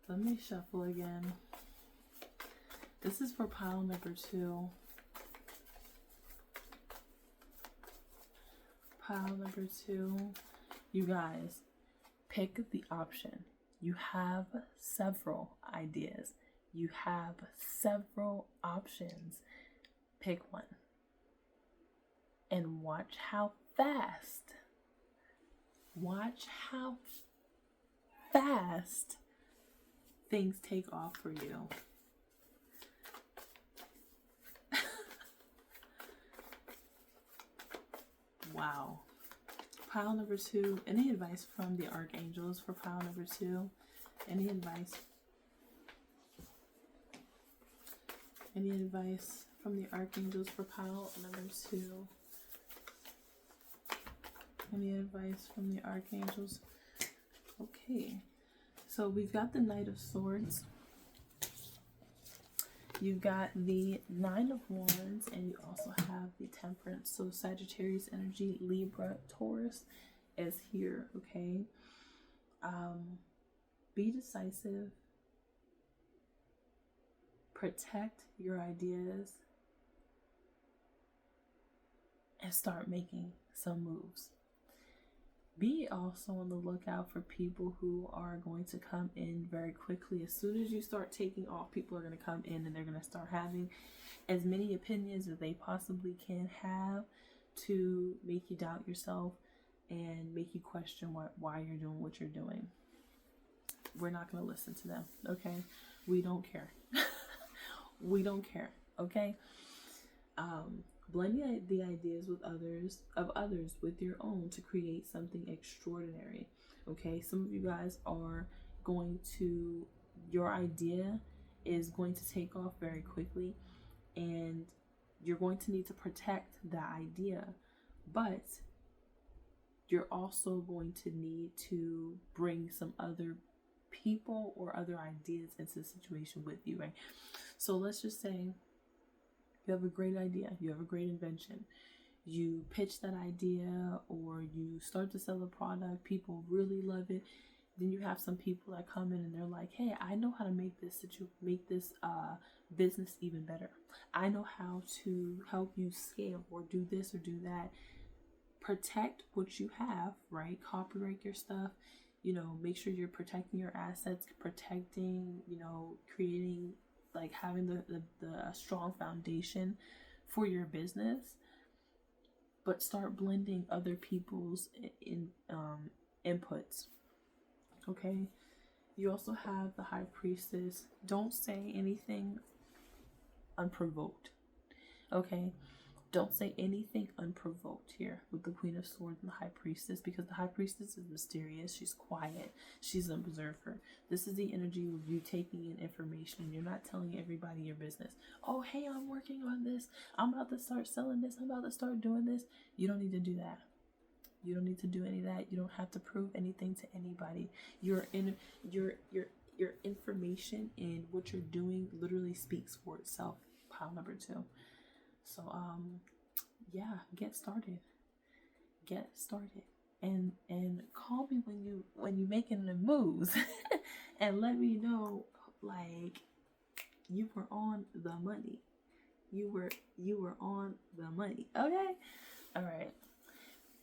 Let me shuffle again. This is for pile number 2. Pile number 2. You guys, pick the option. You have several ideas. You have several options. Pick one. And watch how fast things take off for you. Wow. Pile number 2. Any advice from the archangels for pile number 2? Any advice? Any advice from the archangels for pile number 2? Any advice from the archangels? Okay. So we've got the Knight of Swords. You've got the 9 of Wands, and you also have the Temperance. So Sagittarius energy, Libra, Taurus is here, okay? Be decisive. Protect your ideas. And start making some moves. Be also on the lookout for people who are going to come in very quickly. As soon as you start taking off, people are going to come in and they're going to start having as many opinions as they possibly can have to make you doubt yourself and make you question why you're doing what you're doing. We're not going to listen to them, okay? We don't care. We don't care, okay? Blend the ideas with others with your own to create something extraordinary. Okay, some of you guys are your idea is going to take off very quickly, and you're going to need to protect that idea, but you're also going to need to bring some other people or other ideas into the situation with you, right? So let's just say you have a great idea, you have a great invention, you pitch that idea or you start to sell the product, people really love it, Then you have some people that come in and they're like, hey, I know how to make this business even better. I know how to help you scale or do this or do that. Protect what you have, right? Copyright your stuff, make sure you're protecting your assets, protecting, creating, like having the strong foundation for your business. But start blending other people's inputs. Okay. You also have the High Priestess. Don't say anything unprovoked. Okay. Don't say anything unprovoked here with the Queen of Swords and the High Priestess, because the High Priestess is mysterious. She's quiet. She's an observer. This is the energy of you taking in information. You're not telling everybody your business. Oh, hey, I'm working on this. I'm about to start selling this. I'm about to start doing this. You don't need to do that. You don't need to do any of that. You don't have to prove anything to anybody. Your information and what you're doing literally speaks for itself. Pile number 2. So yeah, get started. And call me when you making the moves and let me know, like, you were on the money. You were on the money. Okay? All right.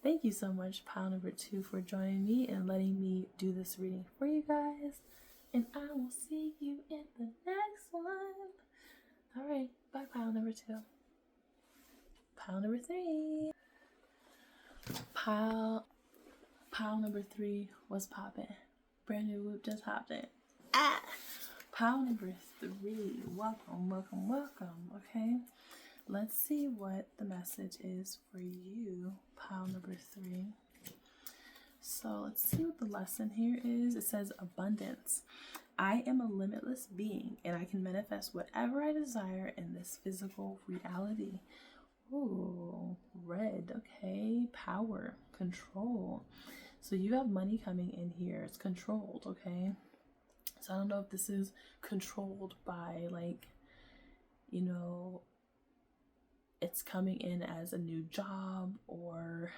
Thank you so much, pile number 2, for joining me and letting me do this reading for you guys. And I will see you in the next one. All right. Bye, pile number 2. Pile number 3. Pile number 3 was popping. Brand new whoop just hopped in. Pile number 3. Welcome. Okay. Let's see what the message is for you, pile number 3. So let's see what the lesson here is. It says abundance. I am a limitless being and I can manifest whatever I desire in this physical reality. Ooh, red. Okay. Power, control. So you have money coming in here. It's controlled. Okay. So I don't know if this is controlled by, like, it's coming in as a new job or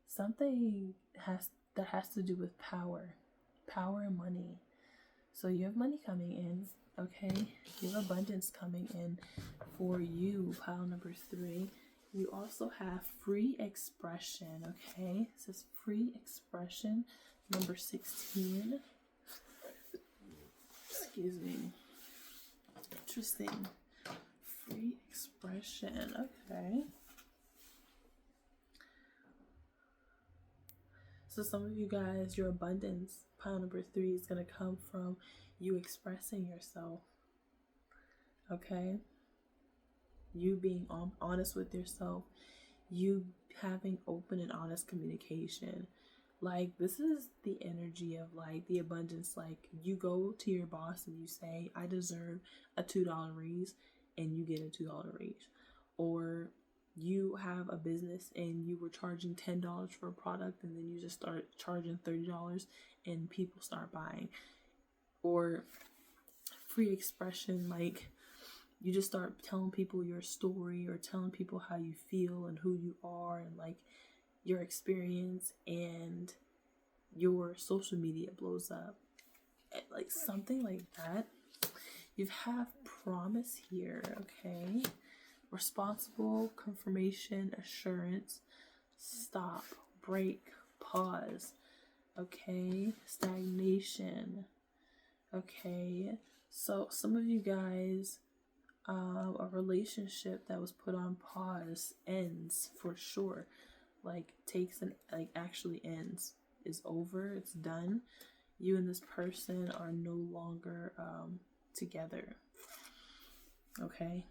something that has to do with power and money. So you have money coming in. Okay. You have abundance coming in for you, pile number 3. You also have free expression. Okay. It says free expression, number 16. Excuse me. Interesting. Free expression. Okay. So some of you guys, your abundance, pile number 3, is going to come from you expressing yourself. Okay. You being honest with yourself. You having open and honest communication. Like, this is the energy of, like, the abundance. Like, you go to your boss and you say, I deserve a $2 raise, and you get a $2 raise. Or you have a business and you were charging $10 for a product, and then you just start charging $30 and people start buying. Or free expression, like, you just start telling people your story or telling people how you feel and who you are and, like, your experience, and your social media blows up. Like, something like that. You have promise here. Okay. Responsible, confirmation, assurance, stop, break, pause. Okay. Stagnation. Okay. So some of you guys, a relationship that was put on pause ends for sure. Like, actually ends. Is over. It's done. You and this person are no longer together. Okay.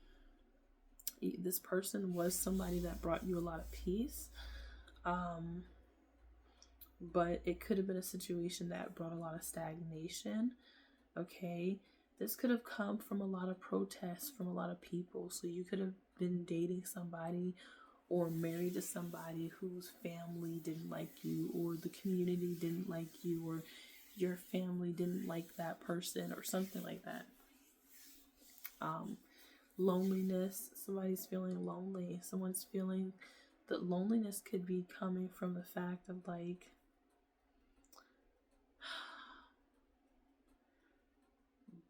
This person was somebody that brought you a lot of peace. But it could have been a situation that brought a lot of stagnation. Okay. This could have come from a lot of protests from a lot of people. So you could have been dating somebody or married to somebody whose family didn't like you, or the community didn't like you, or your family didn't like that person, or something like that. Loneliness. Somebody's feeling lonely. Someone's feeling that loneliness could be coming from the fact of, like,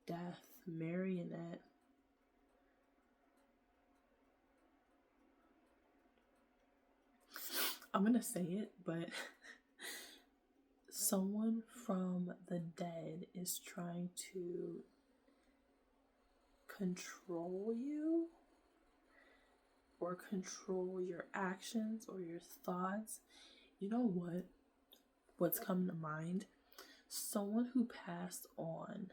Death, marionette. I'm gonna say it, but someone from the dead is trying to control you or control your actions or your thoughts. You know what? What's coming to mind? Someone who passed on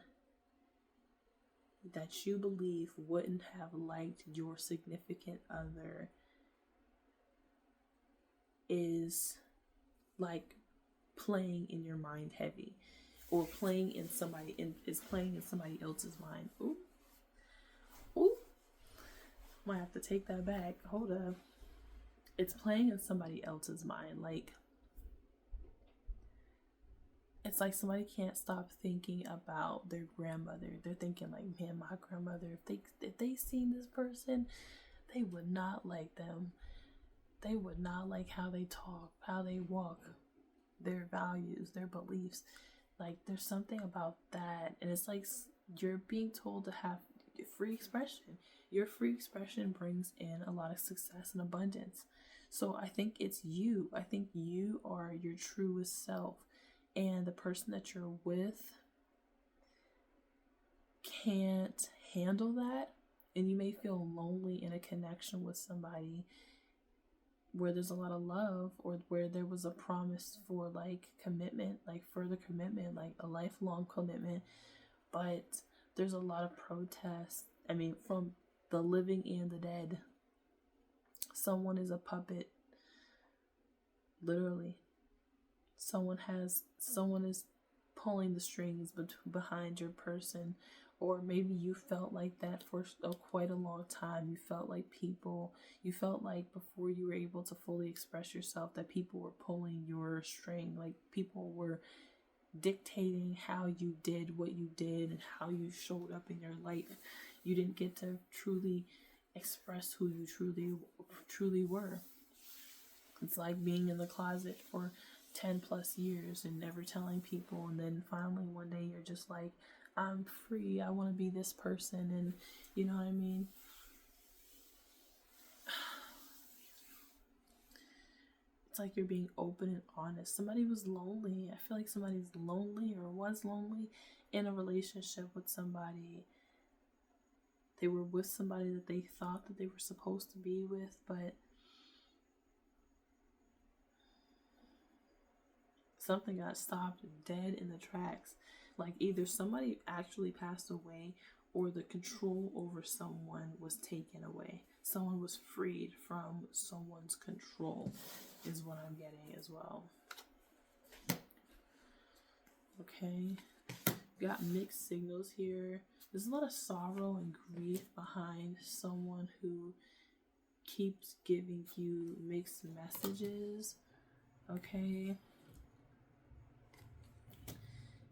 that you believe wouldn't have liked your significant other is like playing in your mind heavy, or playing in somebody else's mind. Ooh. Might have to take that back. Hold up. It's playing in somebody else's mind. Like, it's like somebody can't stop thinking about their grandmother. They're thinking like, man, my grandmother, if they seen this person, they would not like them. They would not like how they talk, how they walk, their values, their beliefs. Like, there's something about that. And it's like you're being told to have free expression. Your free expression brings in a lot of success and abundance. So I think it's you. I think you are your truest self. And the person that you're with can't handle that. And you may feel lonely in a connection with somebody where there's a lot of love, or where there was a promise for like commitment, like further commitment, like a lifelong commitment. But there's a lot of protests. I mean, from the living and the dead. Someone is a puppet. Literally. Someone is pulling the strings behind your person. Or maybe you felt like that for quite a long time. You felt like before you were able to fully express yourself, that people were pulling your string. Like, people were dictating how you did what you did and how you showed up in your life. You didn't get to truly express who you truly were. It's like being in the closet for 10 plus years and never telling people, and then finally one day you're just like, I'm free, I want to be this person, and you know what I mean? It's like you're being open and honest. Somebody was lonely. I feel like somebody's lonely or was lonely in a relationship with somebody. They were with somebody that they thought that they were supposed to be with, but something got stopped dead in the tracks. Like, either somebody actually passed away, or the control over someone was taken away. Someone was freed from someone's control, is what I'm getting as well. Okay. Got mixed signals here. There's a lot of sorrow and grief behind someone who keeps giving you mixed messages. Okay.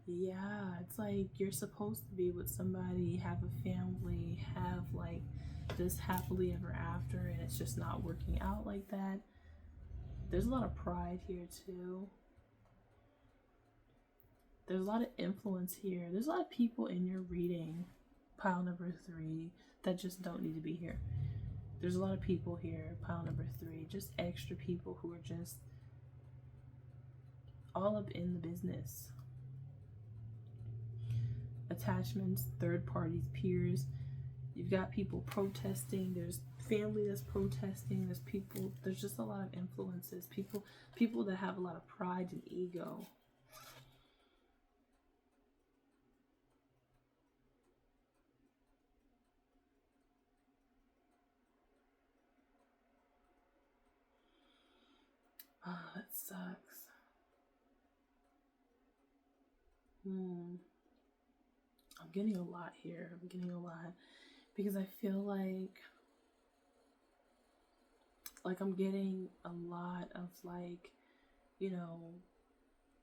Yeah, it's like you're supposed to be with somebody, have a family, have like this happily ever after, and it's just not working out like that. There's a lot of pride here too. There's a lot of influence here. There's a lot of people in your reading, pile number 3, that just don't need to be here. There's a lot of people here, pile number 3, just extra people who are just all up in the business. Attachments, third parties, peers. You've got people protesting. There's family that's protesting. There's just a lot of influences. People that have a lot of pride and ego. Oh, that sucks. I'm getting a lot here. I'm getting a lot because I feel like I'm getting a lot of like, you know,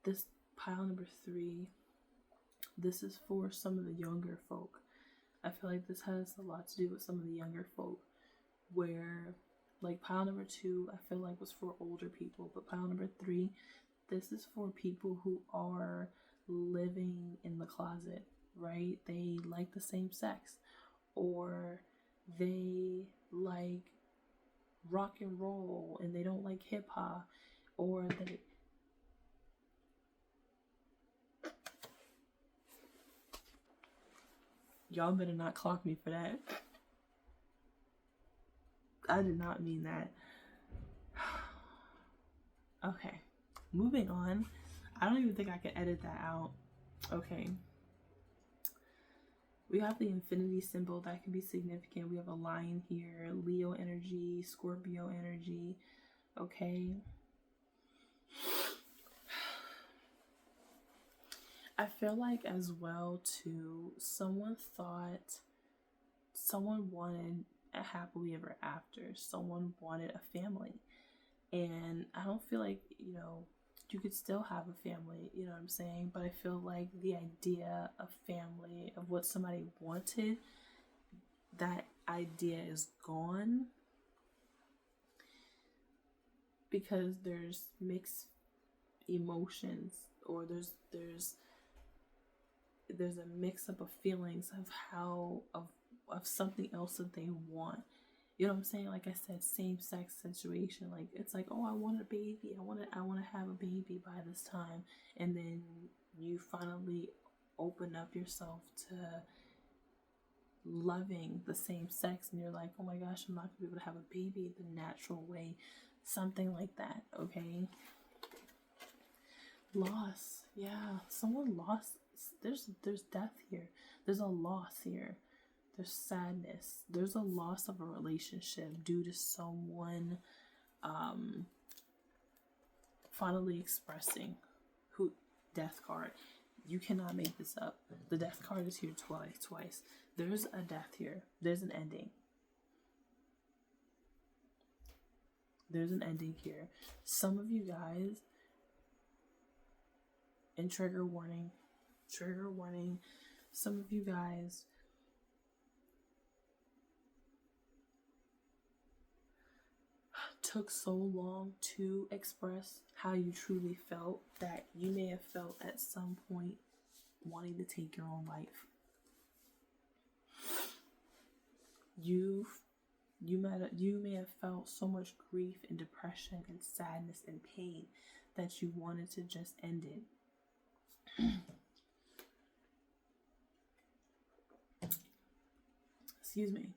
this pile number 3. This is for some of the younger folk. I feel like this has a lot to do with some of the younger folk, where like pile number 2, I feel like was for older people, but pile number 3, this is for people who are living in the closet, right? They like the same sex, or they like rock and roll and they don't like hip hop, or they y'all better not clock me for that. I did not mean that. Okay, moving on. I don't even think I can edit that out. Okay. We have the infinity symbol that can be significant. We have a lion here, Leo energy, Scorpio energy. Okay. I feel like as well too, someone wanted a happily ever after. Someone wanted a family. And I don't feel like, you could still have a family, you know what I'm saying? But I feel like the idea of family, of what somebody wanted, that idea is gone because there's mixed emotions, or there's a mix up of feelings of of something else that they want. You know what I'm saying? Like I said, same sex situation. Like it's like, oh, I want a baby. I want to have a baby by this time, and then you finally open up yourself to loving the same sex, and you're like, oh my gosh, I'm not gonna be able to have a baby the natural way. Something like that. Okay. Loss. Yeah, someone lost. There's death here. There's a loss here. There's sadness. There's a loss of a relationship due to someone finally expressing who death card. You cannot make this up. The death card is here twice. There's a death here. There's an ending. There's an ending here. Some of you guys, and trigger warning, some of you guys took so long to express how you truly felt that you may have felt at some point wanting to take your own life. You may have felt so much grief and depression and sadness and pain that you wanted to just end it. Excuse me.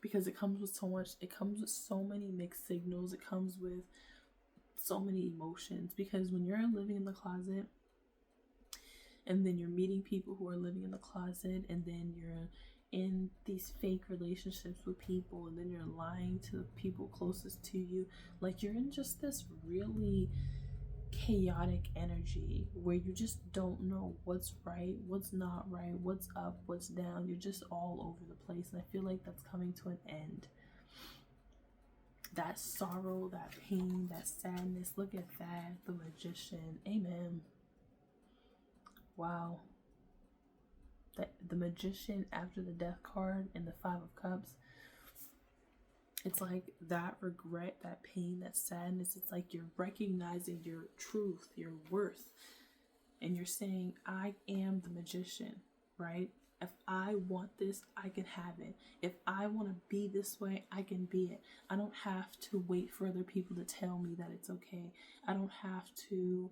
Because it comes with so many mixed signals. It comes with so many emotions. Because when you're living in the closet, and then you're meeting people who are living in the closet, and then you're in these fake relationships with people, and then you're lying to the people closest to you, like you're in just this really chaotic energy where you just don't know what's right, what's not right, what's up, what's down. You're just all over the place, and I feel like that's coming to an end. That sorrow, that pain, that sadness, look at that. The Magician. Amen. Wow. The Magician after the Death card and the Five of Cups, it's like that regret, that pain, that sadness. It's like you're recognizing your truth, your worth, and you're saying, I am the magician, right? If I want this, I can have it. If I want to be this way, I can be it. I don't have to wait for other people to tell me that it's okay. I don't have to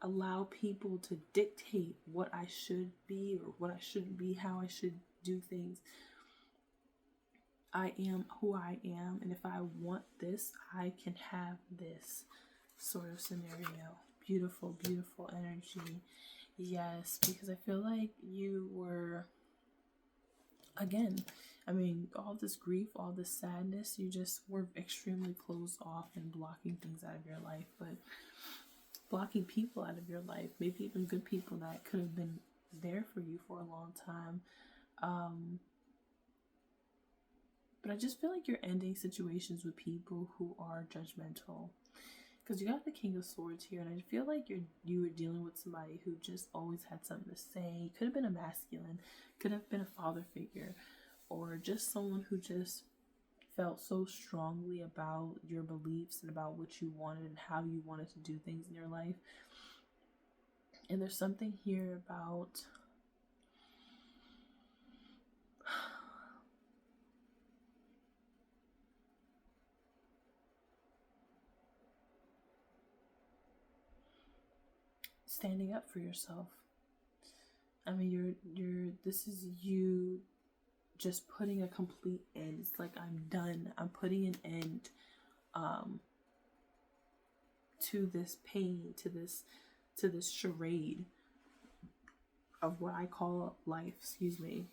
allow people to dictate what I should be or what I shouldn't be, how I should do things. I am who I am, and if I want this, I can have this sort of scenario. Beautiful, beautiful energy. Yes, because I feel like you were, again, all this grief, all this sadness, you just were extremely closed off and blocking things out of your life, but blocking people out of your life, maybe even good people that could have been there for you for a long time. But I just feel like you're ending situations with people who are judgmental. Because you got the King of Swords here, and I feel like you were dealing with somebody who just always had something to say. Could have been a masculine, could have been a father figure, or just someone who just felt so strongly about your beliefs and about what you wanted and how you wanted to do things in your life. And there's something here about standing up for yourself. I mean, this is you just putting a complete end. It's like, I'm done. I'm putting an end to this pain, to this charade of what I call life, excuse me.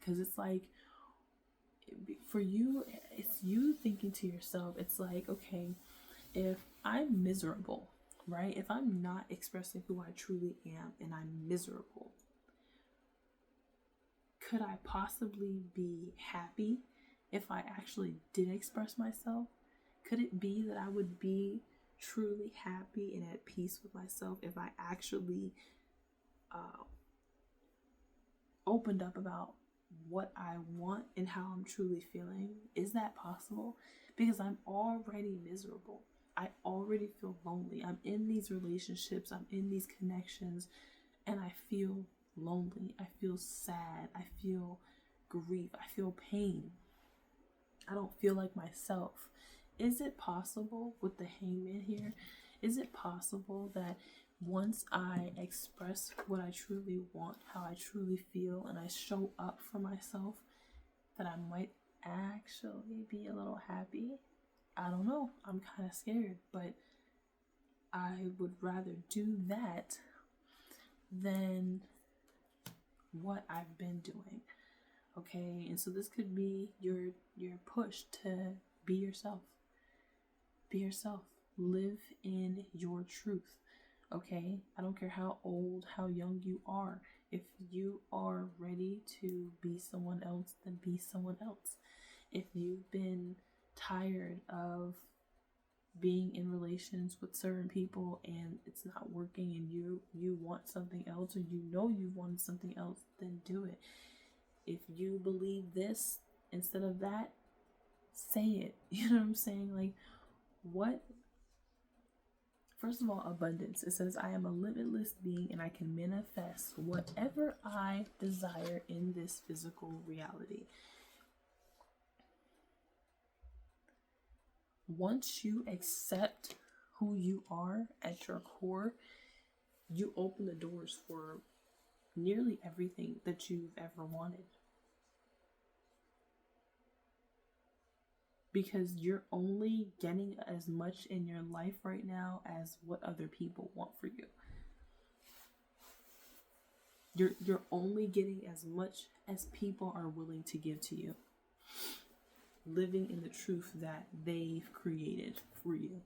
Because it's like, for you, it's you thinking to yourself, it's like, okay, if I'm miserable, right? If I'm not expressing who I truly am and I'm miserable, could I possibly be happy if I actually did express myself? Could it be that I would be truly happy and at peace with myself if I actually opened up about what I want and how I'm truly feeling? Is that possible? Because I'm already miserable. I already feel lonely. I'm in these relationships, I'm in these connections, and I feel lonely. I feel sad. I feel grief. I feel pain. I don't feel like myself. Is it possible with the Hangman here? Is it possible that once I express what I truly want, how I truly feel, and I show up for myself, that I might actually be a little happy? I don't know. I'm kind of scared, but I would rather do that than what I've been doing. Okay, and so this could be your push to be yourself. Be yourself. Live in your truth. Okay, I don't care how old, how young you are. If you are ready to be someone else, then be someone else. If you've been tired of being in relations with certain people and it's not working and you want something else, or you wanted something else, then do it. If you believe this instead of that, say it. You know what I'm saying? Like, what? First of all, abundance. It says, I am a limitless being and I can manifest whatever I desire in this physical reality. Once you accept who you are at your core, you open the doors for nearly everything that you've ever wanted. Because you're only getting as much in your life right now as what other people want for you. You're only getting as much as people are willing to give to you. Living in the truth that they've created for you.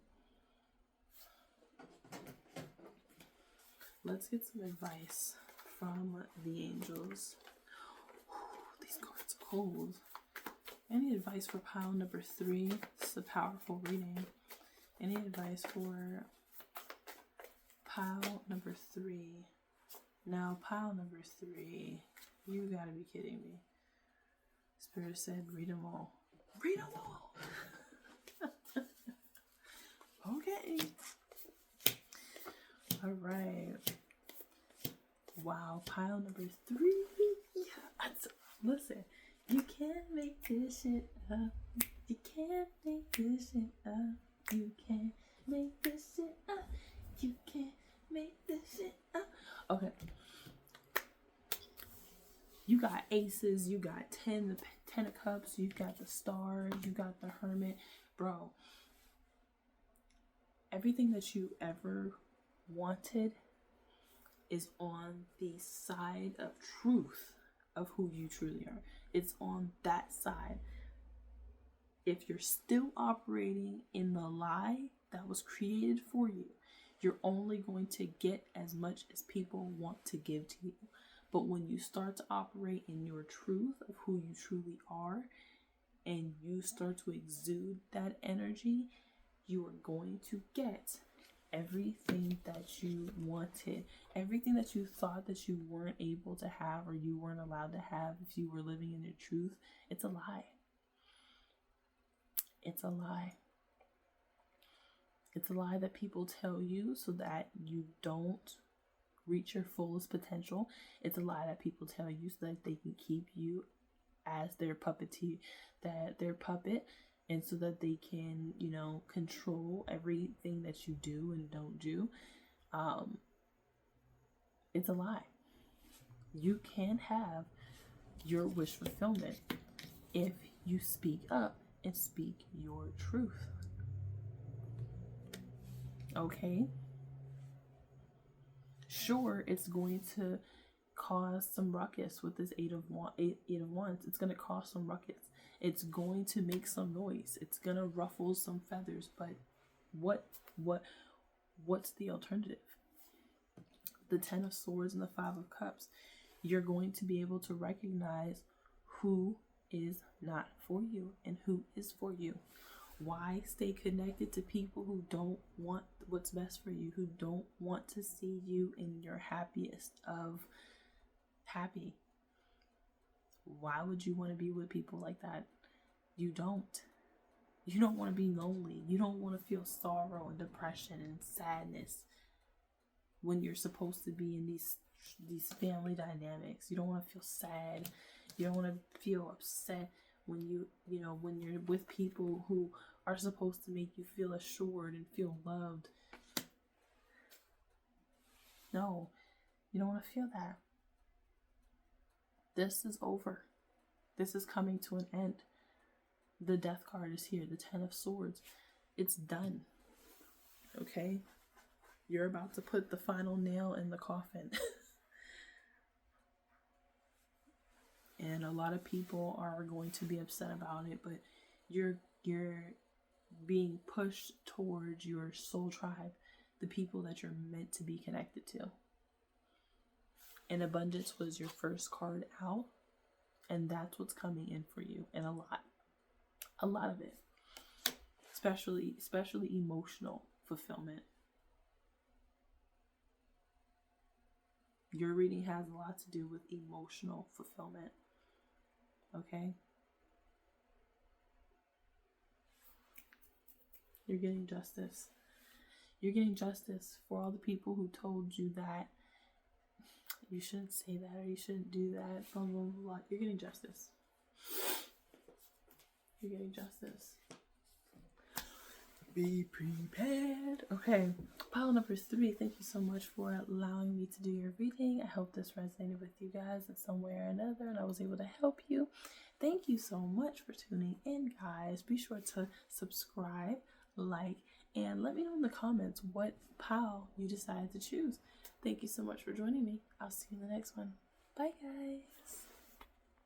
Let's get some advice from the angels. These cards are cold. Any advice for pile number 3? This is a powerful reading. Any advice for pile number 3? Now, pile number 3. You gotta be kidding me. Spirit said, read them all. Read them all. Okay. All right. Wow, pile number 3. Listen, you can't make this shit up. You can't make this shit up. You can't make this shit up. You can't make this shit up. Okay. You got aces, you got 10 of cups, you got the star, you got the hermit. Bro, everything that you ever wanted is on the side of truth of who you truly are. It's on that side. If you're still operating in the lie that was created for you, you're only going to get as much as people want to give to you. But when you start to operate in your truth of who you truly are, and you start to exude that energy, you are going to get everything that you wanted. Everything that you thought that you weren't able to have or you weren't allowed to have if you were living in your truth, it's a lie. It's a lie. It's a lie that people tell you so that you don't reach your fullest potential. It's a lie that people tell you so that they can keep you as their puppeteer, that their puppet, and so that they can, you know, control everything that you do and don't do. It's a lie. You can have your wish fulfillment if you speak up and speak your truth. Okay? Sure, it's going to cause some ruckus with this eight of wands. It's going to cause some ruckus. It's going to make some noise. It's going to ruffle some feathers. But what's the alternative? The 10 of Swords and the 5 of Cups. You're going to be able to recognize who is not for you and who is for you. Why stay connected to people who don't want what's best for you, who don't want to see you in your happiest of happy? Why would you want to be with people like that? You don't. You don't want to be lonely. You don't want to feel sorrow and depression and sadness when you're supposed to be in these family dynamics. You don't want to feel sad. You don't want to feel upset when when you're with people who are supposed to make you feel assured and feel loved. No, you don't want to feel that. This is over. This is coming to an end. The Death card is here. The 10 of Swords. It's done. Okay? You're about to put the final nail in the coffin. And a lot of people are going to be upset about it, but you're being pushed towards your soul tribe, the people that you're meant to be connected to. And abundance was your first card out, and that's what's coming in for you, and a lot of it, especially emotional fulfillment. Your reading has a lot to do with emotional fulfillment. Okay? You're getting justice. You're getting justice for all the people who told you that you shouldn't say that or you shouldn't do that, blah, blah, blah, blah. You're getting justice. You're getting justice. Be prepared. Okay, pile number 3. Thank you so much for allowing me to do your reading. I hope this resonated with you guys in some way or another, and I was able to help you. Thank you so much for tuning in, guys. Be sure to subscribe, like, and let me know in the comments what pile you decided to choose. Thank you so much for joining me. I'll see you in the next one. Bye, guys.